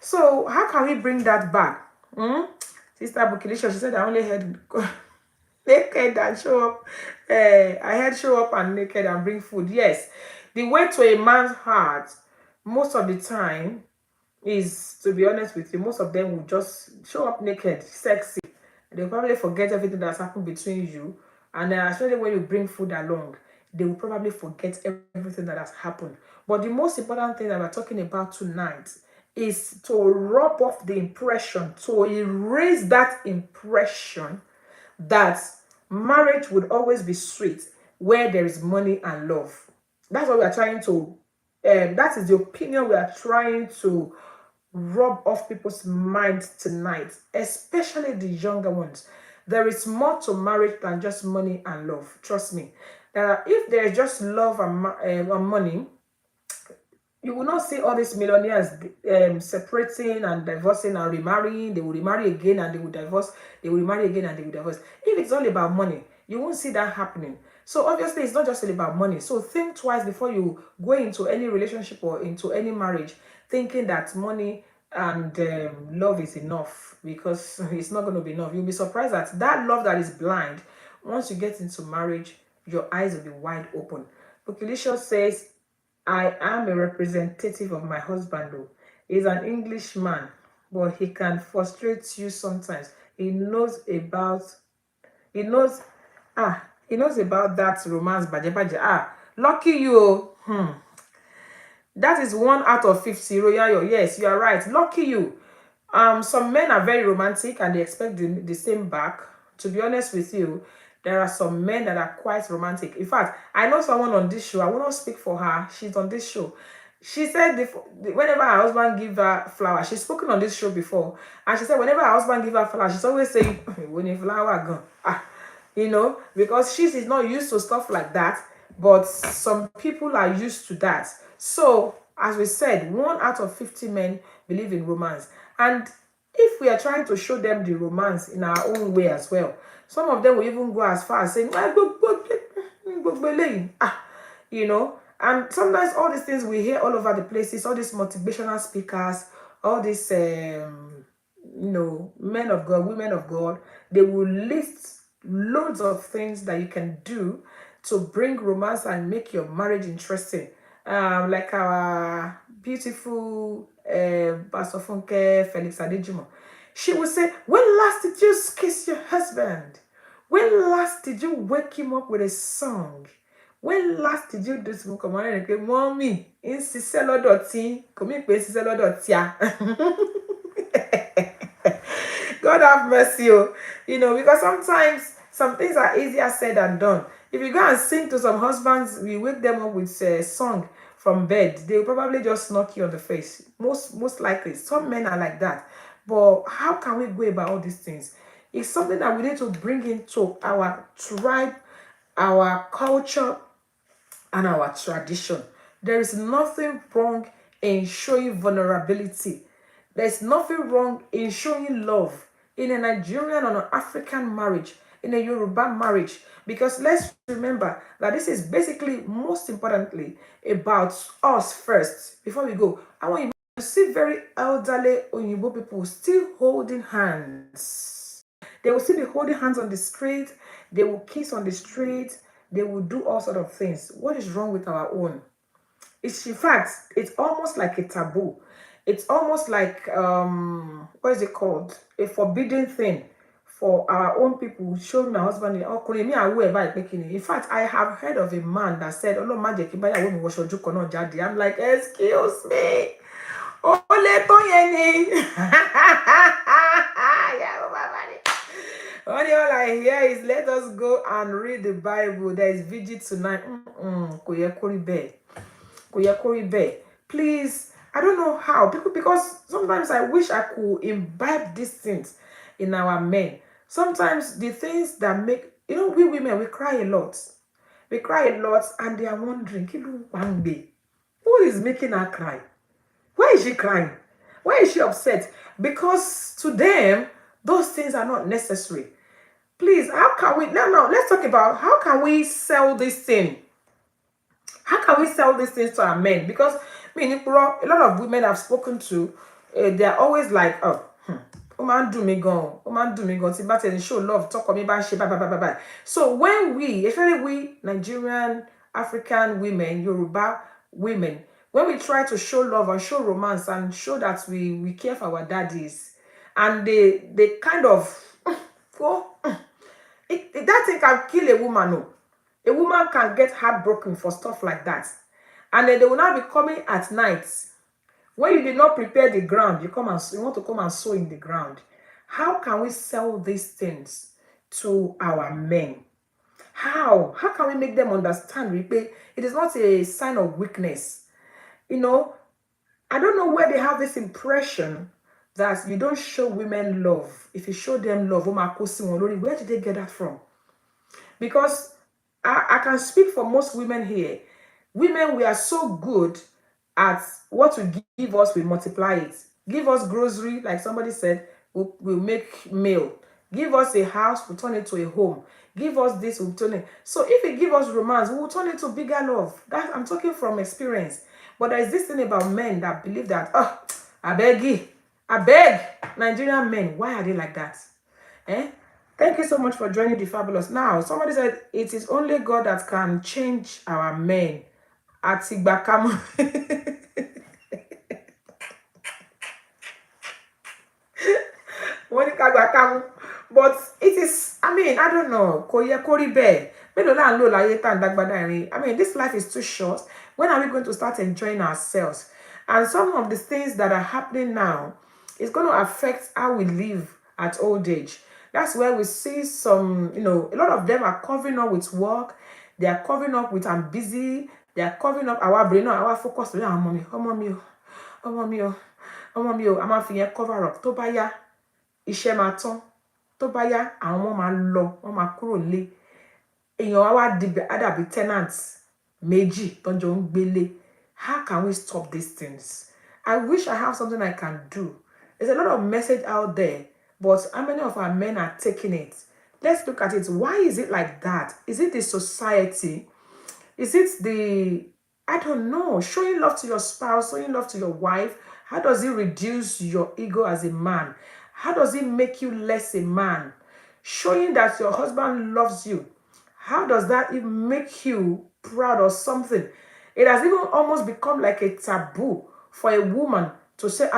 So how can we bring that back? Sister Bukilisha, she said I only heard naked and show up. I heard show up and naked and bring food. Yes. The way to a man's heart, most of the time, is, to be honest with you, most of them will just show up naked, sexy. They'll probably forget everything that's happened between you. And especially when you bring food along, they will probably forget everything that has happened. But the most important thing that we're talking about tonight is to rub off the impression, to erase that impression that marriage would always be sweet where there is money and love. That's what we are trying to, that is the opinion we are trying to rub off people's minds tonight, especially the younger ones. There is more to marriage than just money and love. Trust me. If there's just love and money, you will not see all these millionaires separating and divorcing and remarrying. They will remarry again and they will divorce. They will remarry again and they will divorce. If it's all about money, you won't see that happening. So obviously, it's not just all about money. So think twice before you go into any relationship or into any marriage, thinking that money and love is enough, because it's not going to be enough. You'll be surprised that that love that is blind, once you get into marriage, your eyes will be wide open. Bukilisho says, I am a representative of my husband, though. He's an Englishman, but he can frustrate you sometimes. He knows about that romance. Lucky you. That is 1 out of 50. Royal, yes, you are right. Lucky you. Some men are very romantic and they expect the same back. To be honest with you, there are some men that are quite romantic. In fact, I know someone on this show. I will not speak for her. She's on this show. She said whenever her husband give her flowers, she's spoken on this show before, and she said whenever her husband give her flowers, she's always saying, when a flower gone, because she is not used to stuff like that, but some people are used to that. So, as we said, 1 out of 50 men believe in romance. And if we are trying to show them the romance in our own way as well, some of them will even go as far as saying, and sometimes all these things we hear all over the places, all these motivational speakers, all these, men of God, women of God, they will list loads of things that you can do to bring romance and make your marriage interesting. Like our beautiful Pastor Funke Felix Adejimo. She would say, when last did you kiss your husband? When last did you wake him up with a song? When last did you do some command? Mommy, in Cicelodotti, come in Cicelodotia. God have mercy, because sometimes some things are easier said than done. If you go and sing to some husbands, we wake them up with a song from bed, they will probably just knock you on the face. Most likely, some men are like that. But how can we go about all these things? It's something that we need to bring into our tribe, our culture, and our tradition. There is nothing wrong in showing vulnerability. There's nothing wrong in showing love in a Nigerian or an African marriage, in a Yoruba marriage, because let's remember that this is basically, most importantly, about us first. Before we go, I want you to see very elderly Oyinbo people still holding hands. They will still be holding hands on the street. They will kiss on the street. They will do all sorts of things. What is wrong with our own? It's, in fact, it's almost like a taboo. It's almost like, what is it called? A forbidden thing for our own people. Show my husband, in fact, I have heard of a man that said, I'm like, excuse me. Only all I hear is, let us go and read the Bible. There is vigil tonight. Please, I don't know how. Because sometimes I wish I could imbibe these things in our men. Sometimes the things that make, we women, we cry a lot. We cry a lot and they are wondering, who is making her cry? Why is she crying? Why is she upset? Because to them, those things are not necessary. Please, how can we, now, let's talk about how can we sell this thing? How can we sell these things to our men? Because, a lot of women I've spoken to, they're always like, do me go, see, but show love, talk on me, bye. So when we, especially we Nigerian, African women, Yoruba women, when we try to show love and show romance and show that we care for our daddies, and they kind of that thing can kill a woman. No, a woman can get heartbroken for stuff like that, and then they will now be coming at night When you did not prepare the ground, you want to come and sow in the ground. How can we sell these things to our men? How? How can we make them understand? It is not a sign of weakness. You know, I don't know where they have this impression that you don't show women love. If you show them love, where did they get that from? Because I can speak for most women here. Women, we are so good at what you give us, we multiply it. Give us grocery, like somebody said, we'll make meal. Give us a house, we'll turn it to a home. Give us this, we'll turn it. So if you give us romance, we'll turn it to bigger love. I'm talking from experience. But there is this thing about men that believe that, I beg, Nigerian men, why are they like that? Thank you so much for joining the fabulous. Now, somebody said it is only God that can change our men. Atigbakamu. But it is, I mean, I don't know. I mean, this life is too short. When are we going to start enjoying ourselves? And some of the things that are happening now is going to affect how we live at old age. That's where we see some, a lot of them are covering up with work. They are covering up with I'm busy. They are covering up our brain, our focus. I'm cover up. Tobaya, iṣẹ́ máa tán. Tobaya, àwọn ọmọ máa lọ, wọ́n máa kúrò nílé. Èèyàn á dàbí tenants méjì tó jọ ń gbélé. How can we stop these things? I wish I have something I can do. There's a lot of message out there, but how many of our men are taking it? Let's look at it. Why is it like that? Is it the society? Is it the, I don't know, showing love to your spouse, showing love to your wife? How does it reduce your ego as a man? How does it make you less a man? Showing that your husband loves you, how does that even make you proud or something? It has even almost become like a taboo for a woman to say,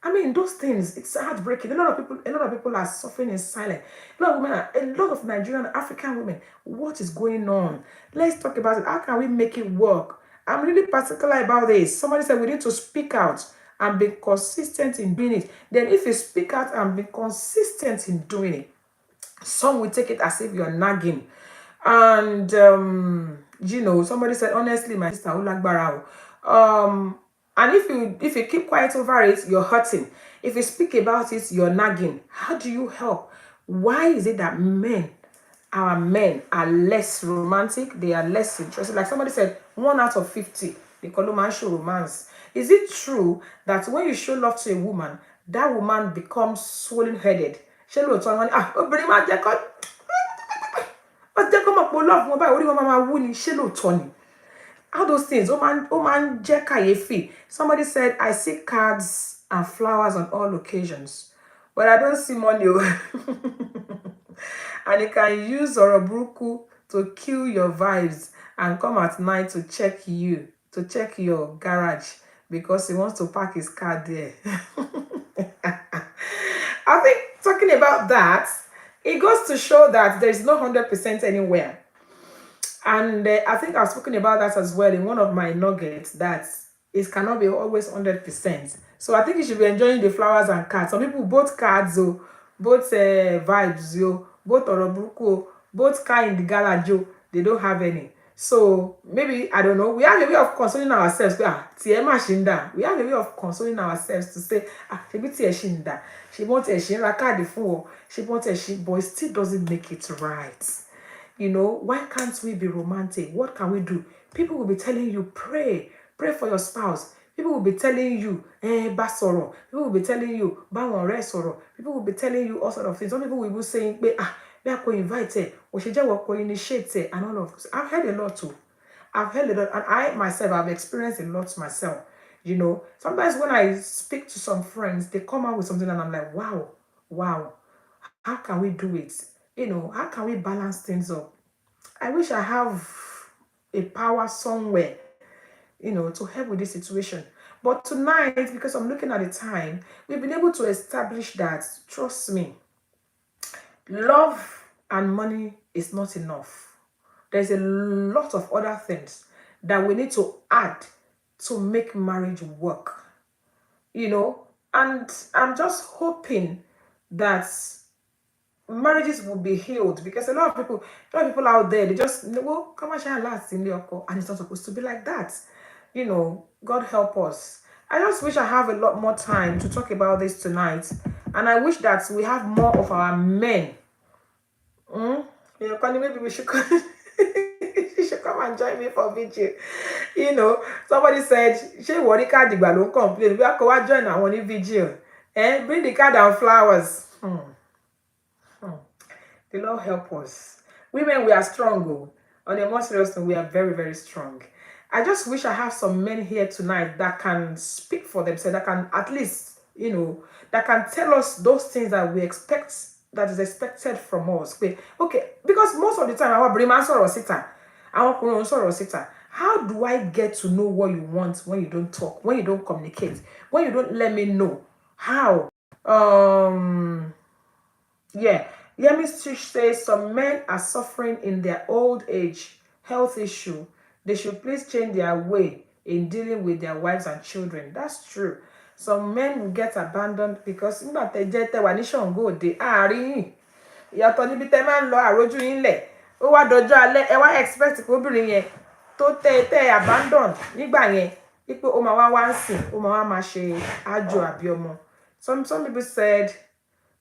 I mean, those things, it's heartbreaking. A lot of people are suffering in silence. A lot of Nigerian, African women, what is going on? Let's talk about it. How can we make it work? I'm really particular about this. Somebody said we need to speak out and be consistent in doing it. Then if you speak out and be consistent in doing it, some will take it as if you're nagging. And, somebody said, honestly, my sister, and if you keep quiet over it, you're hurting. If you speak about it, you're nagging. How do you help? Why is it that our men are less romantic? They are less interested. Like somebody said, 1 out of 50, they call them show romance. Is it true that when you show love to a woman, that woman becomes swollen-headed? All those things, somebody said, I see cards and flowers on all occasions, but I don't see money. And you can use Orobuku to kill your vibes and come at night to check your garage because he wants to park his car there. I think talking about that, it goes to show that there is no 100% anywhere. And I think I've spoken about that as well in one of my nuggets, that it cannot be always 100%. So I think you should be enjoying the flowers and cards. Some people, both cards, both vibes, both Orobuku, both car in the garage, they don't have any. So maybe, I don't know, we have a way of consoling ourselves. We have a way of consoling ourselves to say, she wants a shinda card before, she wants a but it still doesn't make it right. Why can't we be romantic? What can we do? People will be telling you, pray for your spouse. People will be telling you, basoro. People will be telling you, bawon resoro. People will be telling you all sorts of things. Some people will be saying, we are going to invite her, or she just will initiate her, and all of this. I've heard a lot too. And I myself, I've experienced a lot myself. Sometimes when I speak to some friends, they come out with something and I'm like, wow, how can we do it? How can we balance things up? I wish I have a power somewhere, to help with this situation. But tonight, because I'm looking at the time, we've been able to establish that, trust me, love and money is not enough. There's a lot of other things that we need to add to make marriage work, you know. And I'm just hoping that marriages will be healed, because a lot of people out there, they just, well, come on, shall last in the oko, and it's not supposed to be like that, you know. God help us. I just wish I have a lot more time to talk about this tonight, and I wish that we have more of our men. You know, Connie, maybe we should come, you should come and join me for vigil. You know, somebody said, she worry card the balloon complain. We are going to join our one vigil. Bring the card and flowers. The Lord help us. Women, we are strong. Oh. On a more serious note, we are very, very strong. I just wish I have some men here tonight that can speak for themselves, that can at least, you know, that can tell us those things that we expect, that is expected from us. Okay, because most of the time, our brain sort of sitter, our sort of sitter. How do I get to know what you want when you don't talk, when you don't communicate, when you don't let me know? How? Yeah. Yemi says some men are suffering in their old age health issue. They should please change their way in dealing with their wives and children. That's true. Some men will get abandoned because nígbà tẹ́ jẹ́ tẹ́ wà ní Ṣàngó Òde àárín yìí. Ìyàtọ̀ níbi tẹ́ máa ń lọ àrójú yín lẹ̀. Ó wá dọjọ́ alẹ́ ẹ wá expect pé obìnrin yẹn tó tẹ́ abandon nígbà yẹn wípé ó máa wá ń sìn, ó máa wá máa ṣe àjò àbí ọmọ. Some people said,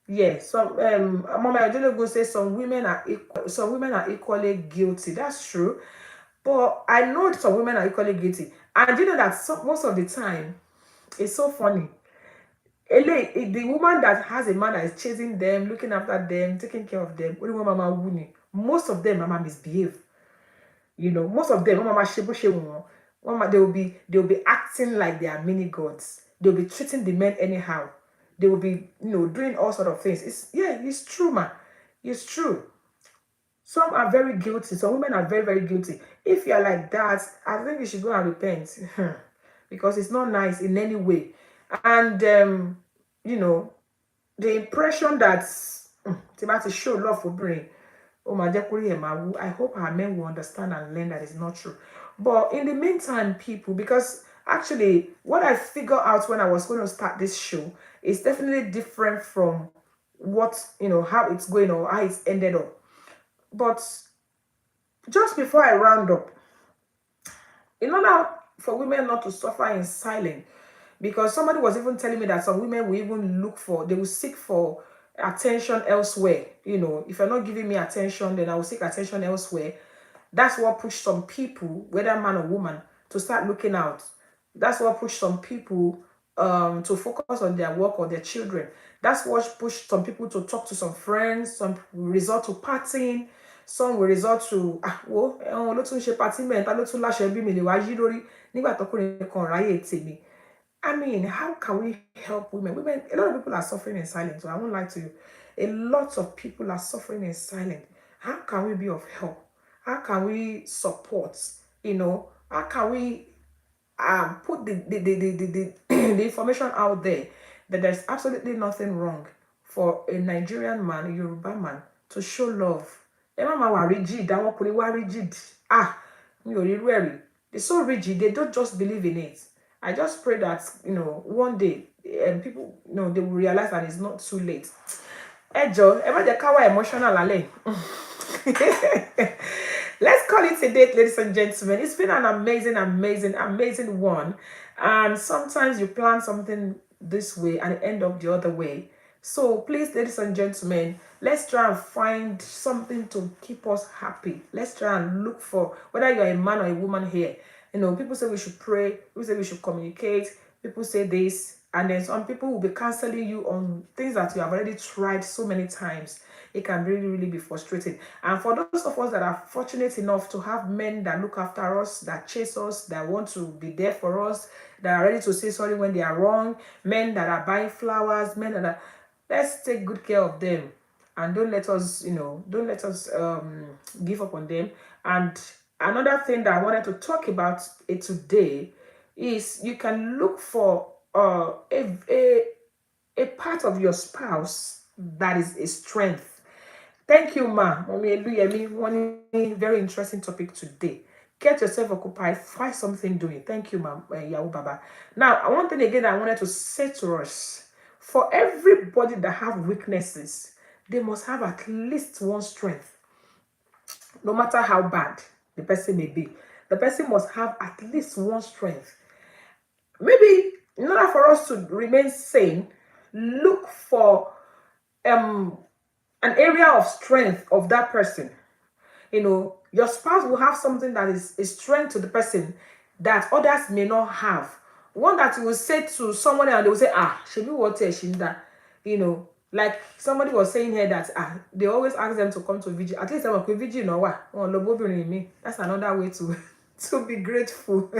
yes, Mama Ajologo says some women are equally guilty. That's true. But I know some women are equally guilty. And you know that most of the time, it's so funny. The woman that has a man that is chasing them, looking after them, taking care of them, most of them, mama misbehave. You know, most of them, mama they'll be acting like they are mini gods. They'll be treating the men anyhow. They will be, you know, doing all sort of things. It's true, man. It's true. Some are very guilty. Some women are very, very guilty. If you're like that, I think you should go and repent. Because it's not nice in any way. And, you know, the impression that to show love for brain, I hope our men will understand and learn that it's not true. But in the meantime, people, because actually what I figured out when I was going to start this show is definitely different from what, you know, how it's going or how it's ended up. But just before I round up, in order for women not to suffer in silence, because somebody was even telling me that some women will even they will seek for attention elsewhere. You know, if you're not giving me attention, then I will seek attention elsewhere. That's what pushed some people, whether man or woman, to start looking out. That's what pushed some people to focus on their work or their children. That's what pushed some people to talk to some friends. Some resort to partying. Some will resort to I mean, how can we help women? A lot of people are suffering in silence. So I won't lie to you. A lot of people are suffering in silence. How can we be of help? How can we support? You know, how can we put the information out there that there's absolutely nothing wrong for a Nigerian man, a Yoruba man, to show love. Rigid. They're so rigid. They don't just believe in it. I just pray that, you know, one day people, you know, they will realize that it's not too late. Emotional. Let's call it a date, ladies and gentlemen. It's been an amazing one. And sometimes you plan something this way and end up the other way. So please, ladies and gentlemen, let's try and find something to keep us happy. Let's try and look for, whether you're a man or a woman here. You know, people say we should pray, people say we should communicate, people say this, and then some people will be canceling you on things that you have already tried so many times. It can really, really be frustrating. And for those of us that are fortunate enough to have men that look after us, that chase us, that want to be there for us, that are ready to say sorry when they are wrong, men that are buying flowers, men that are, let's take good care of them. And don't let us, you know, give up on them. And another thing that I wanted to talk about today is you can look for a part of your spouse that is a strength. Thank you, ma. Mommy Eluyemi, one very interesting topic today. Get yourself occupied. Find something doing. Thank you, ma'am. Yahoo Baba. Now, one thing again I wanted to say to us. For everybody that have weaknesses, they must have at least one strength. No matter how bad the person may be, the person must have at least one strength. Maybe in order for us to remain sane, look for an area of strength of that person. You know, your spouse will have something that is strength to the person that others may not have. One that you will say to someone and they will say, she be what she that, you know, like somebody was saying here that they always ask them to come to vigil. At least I'm a vigil, you know what? That's another way to to be grateful.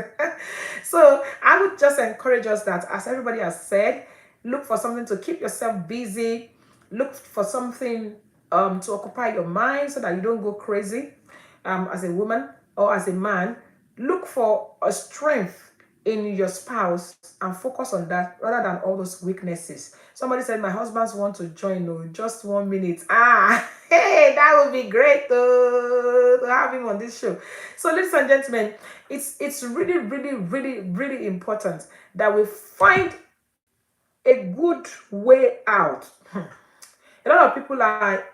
So I would just encourage us that, as everybody has said, look for something to keep yourself busy. Look for something to occupy your mind so that you don't go crazy as a woman or as a man. Look for a strength in your spouse and focus on that rather than all those weaknesses. Somebody said, my husbands want to join. No, just 1 minute. Hey, that would be great to have him on this show. So, ladies and gentlemen, it's really, really, really, really important that we find a good way out. A lot of people are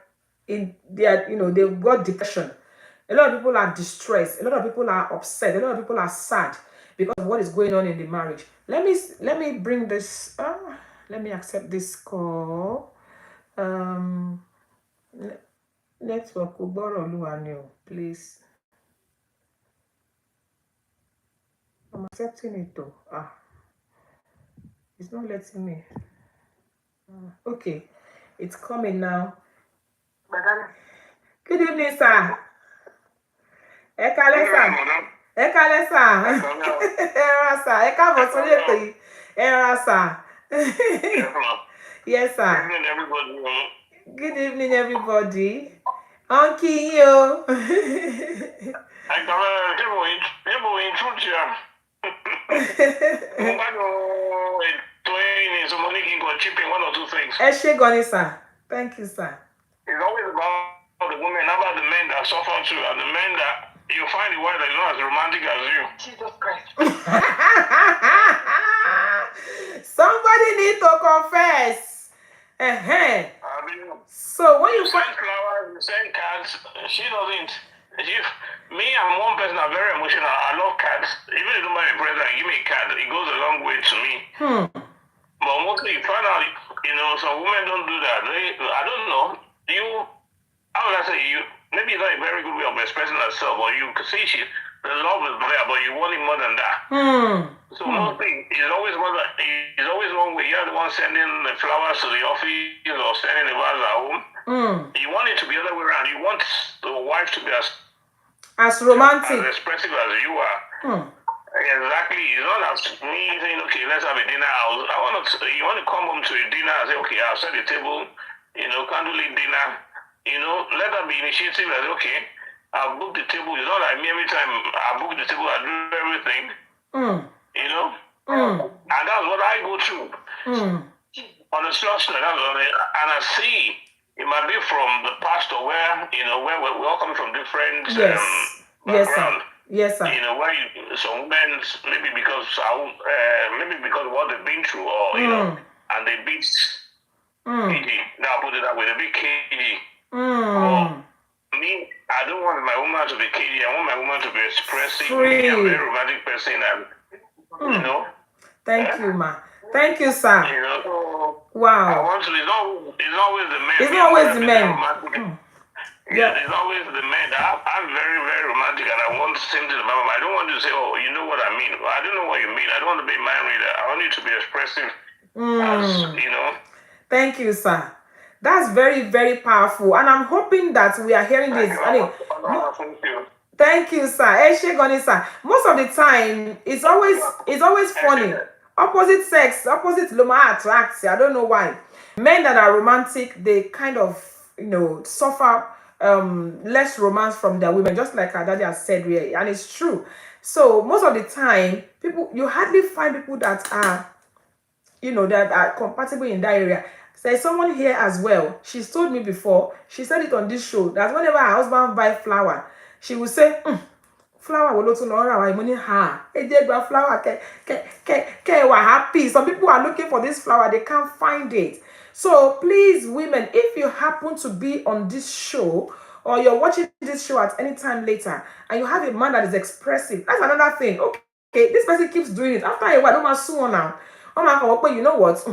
in their, they've got depression. A lot of people are distressed. A lot of people are upset. A lot of people are sad because of what is going on in the marriage. Let me bring this. Let me accept this call. Network please. I'm accepting it though. It's not letting me. Okay, it's coming now. Good evening, sir. Ekalesa. Erasa. Erasa. Yes, sir. Good evening, everybody. Unky yo. One or two things. Sir. Thank you, sir. It's always about the women, not about the men that suffer too, and the men that you find the wife that is not as romantic as you. Jesus Christ. Somebody need to confess. So when you send flowers, you send cards, she doesn't. Me and one person are very emotional. I love cards. Even if you don't buy a present, give me a card. It goes a long way to me. But mostly you find out, some women don't do that. I don't know. How would I say, maybe it's not a very good way of expressing herself, but you can see the love is there, but you want it more than that. So mostly, it's always one way. You're the one sending the flowers to the office or sending the flowers at home. You want it to be the other way around. You want the wife to be as romantic, as expressive as you are. Exactly. It's not as me saying, okay, let's have a dinner. You want to come home to a dinner and say, okay, I'll set the table, candlelit dinner. Let that be initiative as, okay, I'll book the table. It's not like me every time I book the table, I do everything. And that's what I go through. On the slush, and I see it might be from the pastor where, where we all come from different background. Yes, sir. Where some men, maybe because of what they've been through, or and they beat KD. Now put it that way, they beat KD. Me, I don't want my woman to be KD. I want my woman to be expressive. Free. I'm a very romantic person, and Thank you, ma. Thank you, sir. Wow. I want to. It's always the men. It's not always the men. Yeah, it's always the men. I'm very, very romantic, and I want the same thing about them. I don't want you to say, oh, you know what I mean. I don't know what you mean. I don't want to be a mind reader. I want you to be expressive. Thank you, sir. That's very, very powerful. And I'm hoping that we are hearing this. Thank you, sir. Sir. Most of the time, it's always funny. Opposite sex, opposite loma attracts. I don't know why. Men that are romantic, they kind of, suffer less romance from their women, just like our daddy has said here, and it's true. So most of the time, you hardly find people that are, that are compatible in that area. There's someone here as well. She's told me before. She said it on this show that whenever her husband buy flower, she will say, flower wo ló tún lọ rà wá mo ní ha ẹ jẹ́ gba flower ke were happy. Some people are looking for this flower, they can't find it. So please, women, if you happen to be on this show or you're watching this show at any time later and you have a man that is expressive, that's another thing. Okay, this person keeps doing it. After a while, don't matter now. Oh my, you know what?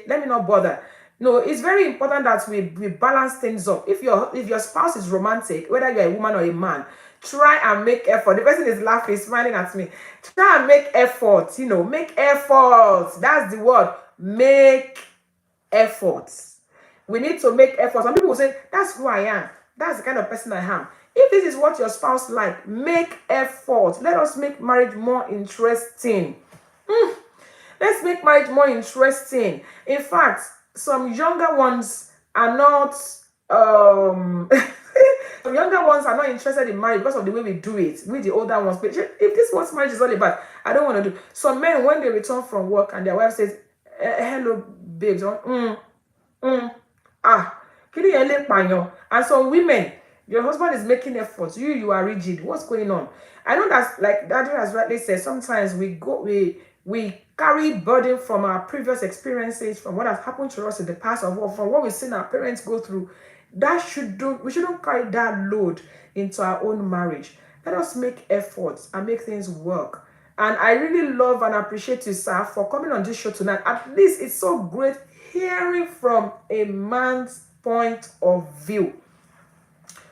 Let me not bother. No, it's very important that we balance things up. If your spouse is romantic, whether you're a woman or a man, try and make effort. The person is laughing, smiling at me. Try and make effort, make efforts. That's the word. Make efforts. We need to make efforts. Some people will say, that's who I am. That's the kind of person I am. If this is what your spouse like, make effort. Let us make marriage more interesting. Let's make marriage more interesting. In fact, some younger ones are not some younger ones are not interested in marriage because of the way we do it with the older ones. But if this is what marriage is all about, I don't want to do. Some men, when they return from work and their wife says, hello babes, and some women, your husband is making efforts, you are rigid. What's going on? I know that, like Daddy has rightly said, sometimes we carry burden from our previous experiences, from what has happened to us in the past, or from what we've seen our parents go through. We shouldn't carry that load into our own marriage. Let us make efforts and make things work. And I really love and appreciate you, sir, for coming on this show tonight. At least it's so great hearing from a man's point of view.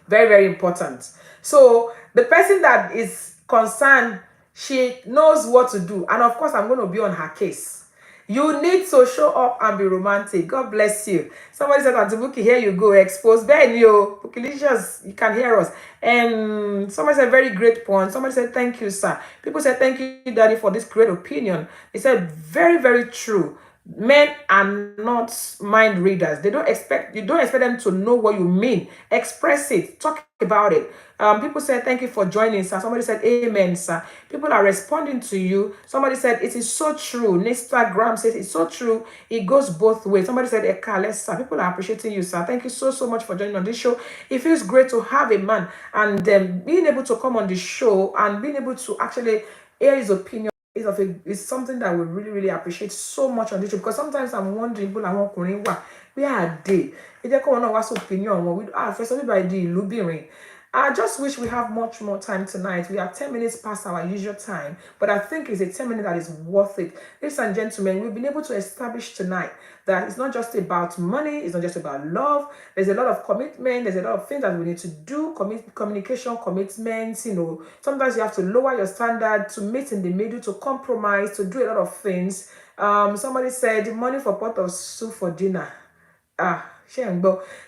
Very, very important. So the person that is concerned, she knows what to do. And of course, I'm going to be on her case. You need to show up and be romantic. God bless you. Somebody said, Auntie Buki, here you go. Expose Ben, yo. Bukilicious, you can hear us. And somebody said, very great point. Somebody said, thank you, sir. People said, thank you, Daddy, for this great opinion. They said, very, very true. Men are not mind readers. You don't expect them to know what you mean. Express it. Talk about it. People said, thank you for joining, sir. Somebody said, amen, sir. People are responding to you. Somebody said, it is so true. Instagram says it's so true. It goes both ways. Somebody said, Ekale, sir. People are appreciating you, sir. Thank you so much for joining on this show. It feels great to have a man and being able to come on the show and being able to actually air his opinion. It's something that we really, really appreciate so much on this show, because sometimes I'm wondering, where are they? What's opinion? First by the I just wish we have much more time tonight. We are 10 minutes past our usual time, but I think it's a 10 minutes that is worth it. Ladies and gentlemen, we've been able to establish tonight that it's not just about money, it's not just about love. There's a lot of commitment, there's a lot of things that we need to do, communication, commitments, Sometimes you have to lower your standard, to meet in the middle, to compromise, to do a lot of things. Somebody said, money for pot of soup for dinner.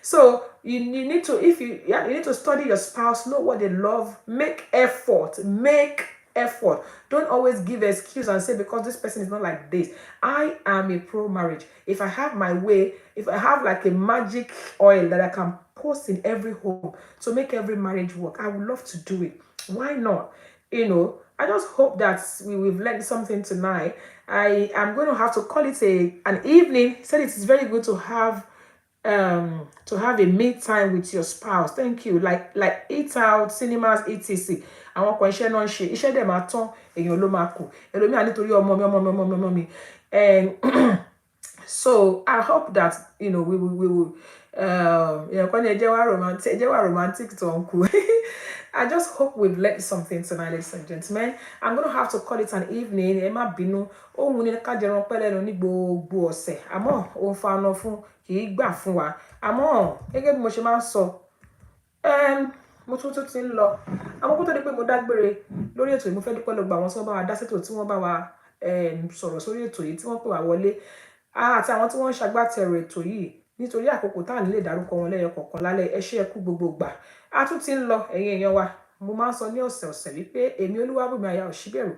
So you need to, you need to study your spouse, know what they love, make effort. Don't always give excuse and say, because this person is not like this. I am a pro marriage. If I have my way, if I have like a magic oil that I can post in every home to make every marriage work, I would love to do it. Why not? I just hope that we've learned something tonight. I am going to have to call it an evening. He said it is very good to have a meet time with your spouse. Thank you. Like eat out, cinemas, etc. Àwọn kan iṣẹ́ náà ṣe iṣẹ́ dẹ̀ máa tán èèyàn ló máa kù ẹlòmíà nítorí ọmọ mi. And so I hope that we will romantic to uncle. I just hope we've learned something tonight, ladies and gentlemen. I'm going to have to call it an evening. Emma Binu, òun ni ká jẹran pẹ́lẹ́ lọ ní gbogbo ọ̀sẹ̀. Àmọ́ òun fa ọ̀nà fún kì í gbà fún wa. Àmọ́ gẹ́gẹ́ bí mo ṣe máa ń sọ, mo tún ti ń lọ. Àmọ́ kó tó di pé mo dágbére lórí ètò yìí, mo fẹ́ dúpẹ́ lọ́gbà àwọn tí wọ́n bá wa dá sétò, tí wọ́n bá wa sọ̀rọ̀ sórí ètò yìí, tí wọ́n pè wá wọlé. Àti àwọn tí wọ́n ń ṣagbátẹrù ètò yìí. Nítorí àkókò tá à ní lè dárúkọ wọn lẹ́yọ kọ̀ọ̀kan lálẹ́, ẹ ṣé ẹ kú gbogbo gbà. A tún ti ń lọ, ẹ̀yin èèyàn wa. Mo máa ń sọ ní ọ̀sẹ̀ wípé èmi Olúwabùnmi aya Òṣìbẹ̀rù.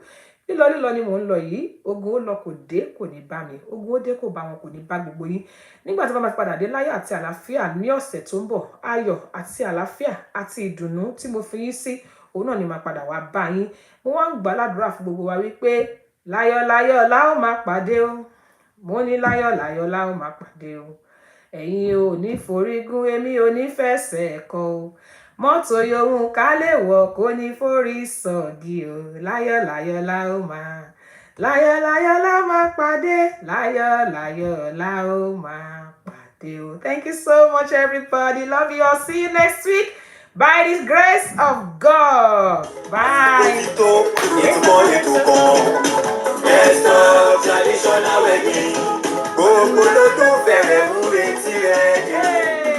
Lílọ ni mò ń lọ yìí. Ogun ó lọ kò dé kò ní bá mi. Ogun ó dé kò bá wọn kò ní bá gbogbo yín. Nígbà tí bá máa fi padà dé láyọ̀ àti àlàáfíà ní ọ̀sẹ̀ tó ń bọ̀, ayọ̀ àti àlàáfíà àti ìdùnnú tí mo fi yín sí, òun náà ni máa padà wá bá yín. Mo wá ń gbà ládùúrà fún gbogbo wa wípé láyọ̀ la ó máa pàdé o. Mo ní láyọ̀ la ó máa pàdé o. Ẹ̀yin ò ní forígun, èmi ò ní fẹsẹ̀ kọ o. mọ́tò yòówù ká lè wọ̀ kó ní forí sọ̀dí o láyọ̀ láyọ̀ la ó máa láyọ̀ láyọ̀ la máa pàdé láyọ̀ láyọ̀ la ó máa pàdé o. Thank you so much, everybody. Love you all. See you next week by the grace of God. Bye. Let's talk traditional wedding. Gbogbo ló tó fẹ̀rẹ̀ mú retí rẹ̀.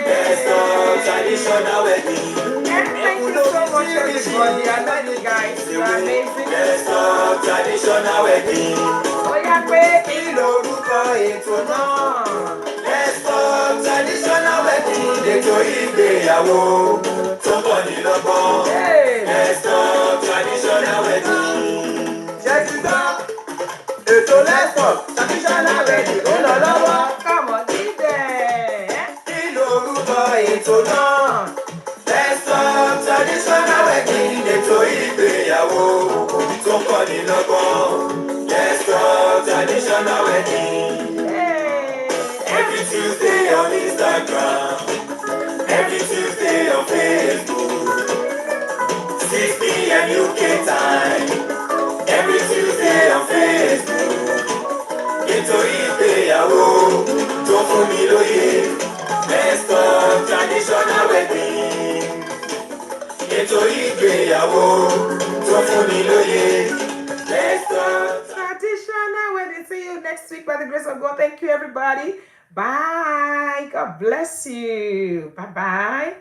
Let's talk traditional wedding. Thank you so much, everybody. I love you guys. You're amazing. Let's talk traditional wedding. Ó yá pé Kí lorúkọ ètò náà? Let's talk traditional wedding. Ètò ìgbéyàwó tó bọ̀ ní lọ́gbọ́n. Let's talk traditional wedding. Jẹ́ kí gbọ́. Ètò Let's Talk traditional wedding ó lọ lọ́wọ́. kàmọ́ dídẹ̀. Kí lorúkọ ètò náà? Let's Talk traditional wedding. Ètò ìgbéyàwó tó kọ́ ní lọ́gbọ́n. Let's Talk traditional wedding. Every Tuesday on Instagram. Every Tuesday on Facebook. 6 p.m. UK time. Every Tuesday on Facebook. Ètò ìgbéyàwó tó fún mi lóye. Let's Talk traditional wedding. Ètò ìgbéyàwó tó fún mi lóye. Let's Talk Traditional wedding. See you next week by the grace of God. Thank you, everybody. Bye. God bless you. Bye-bye.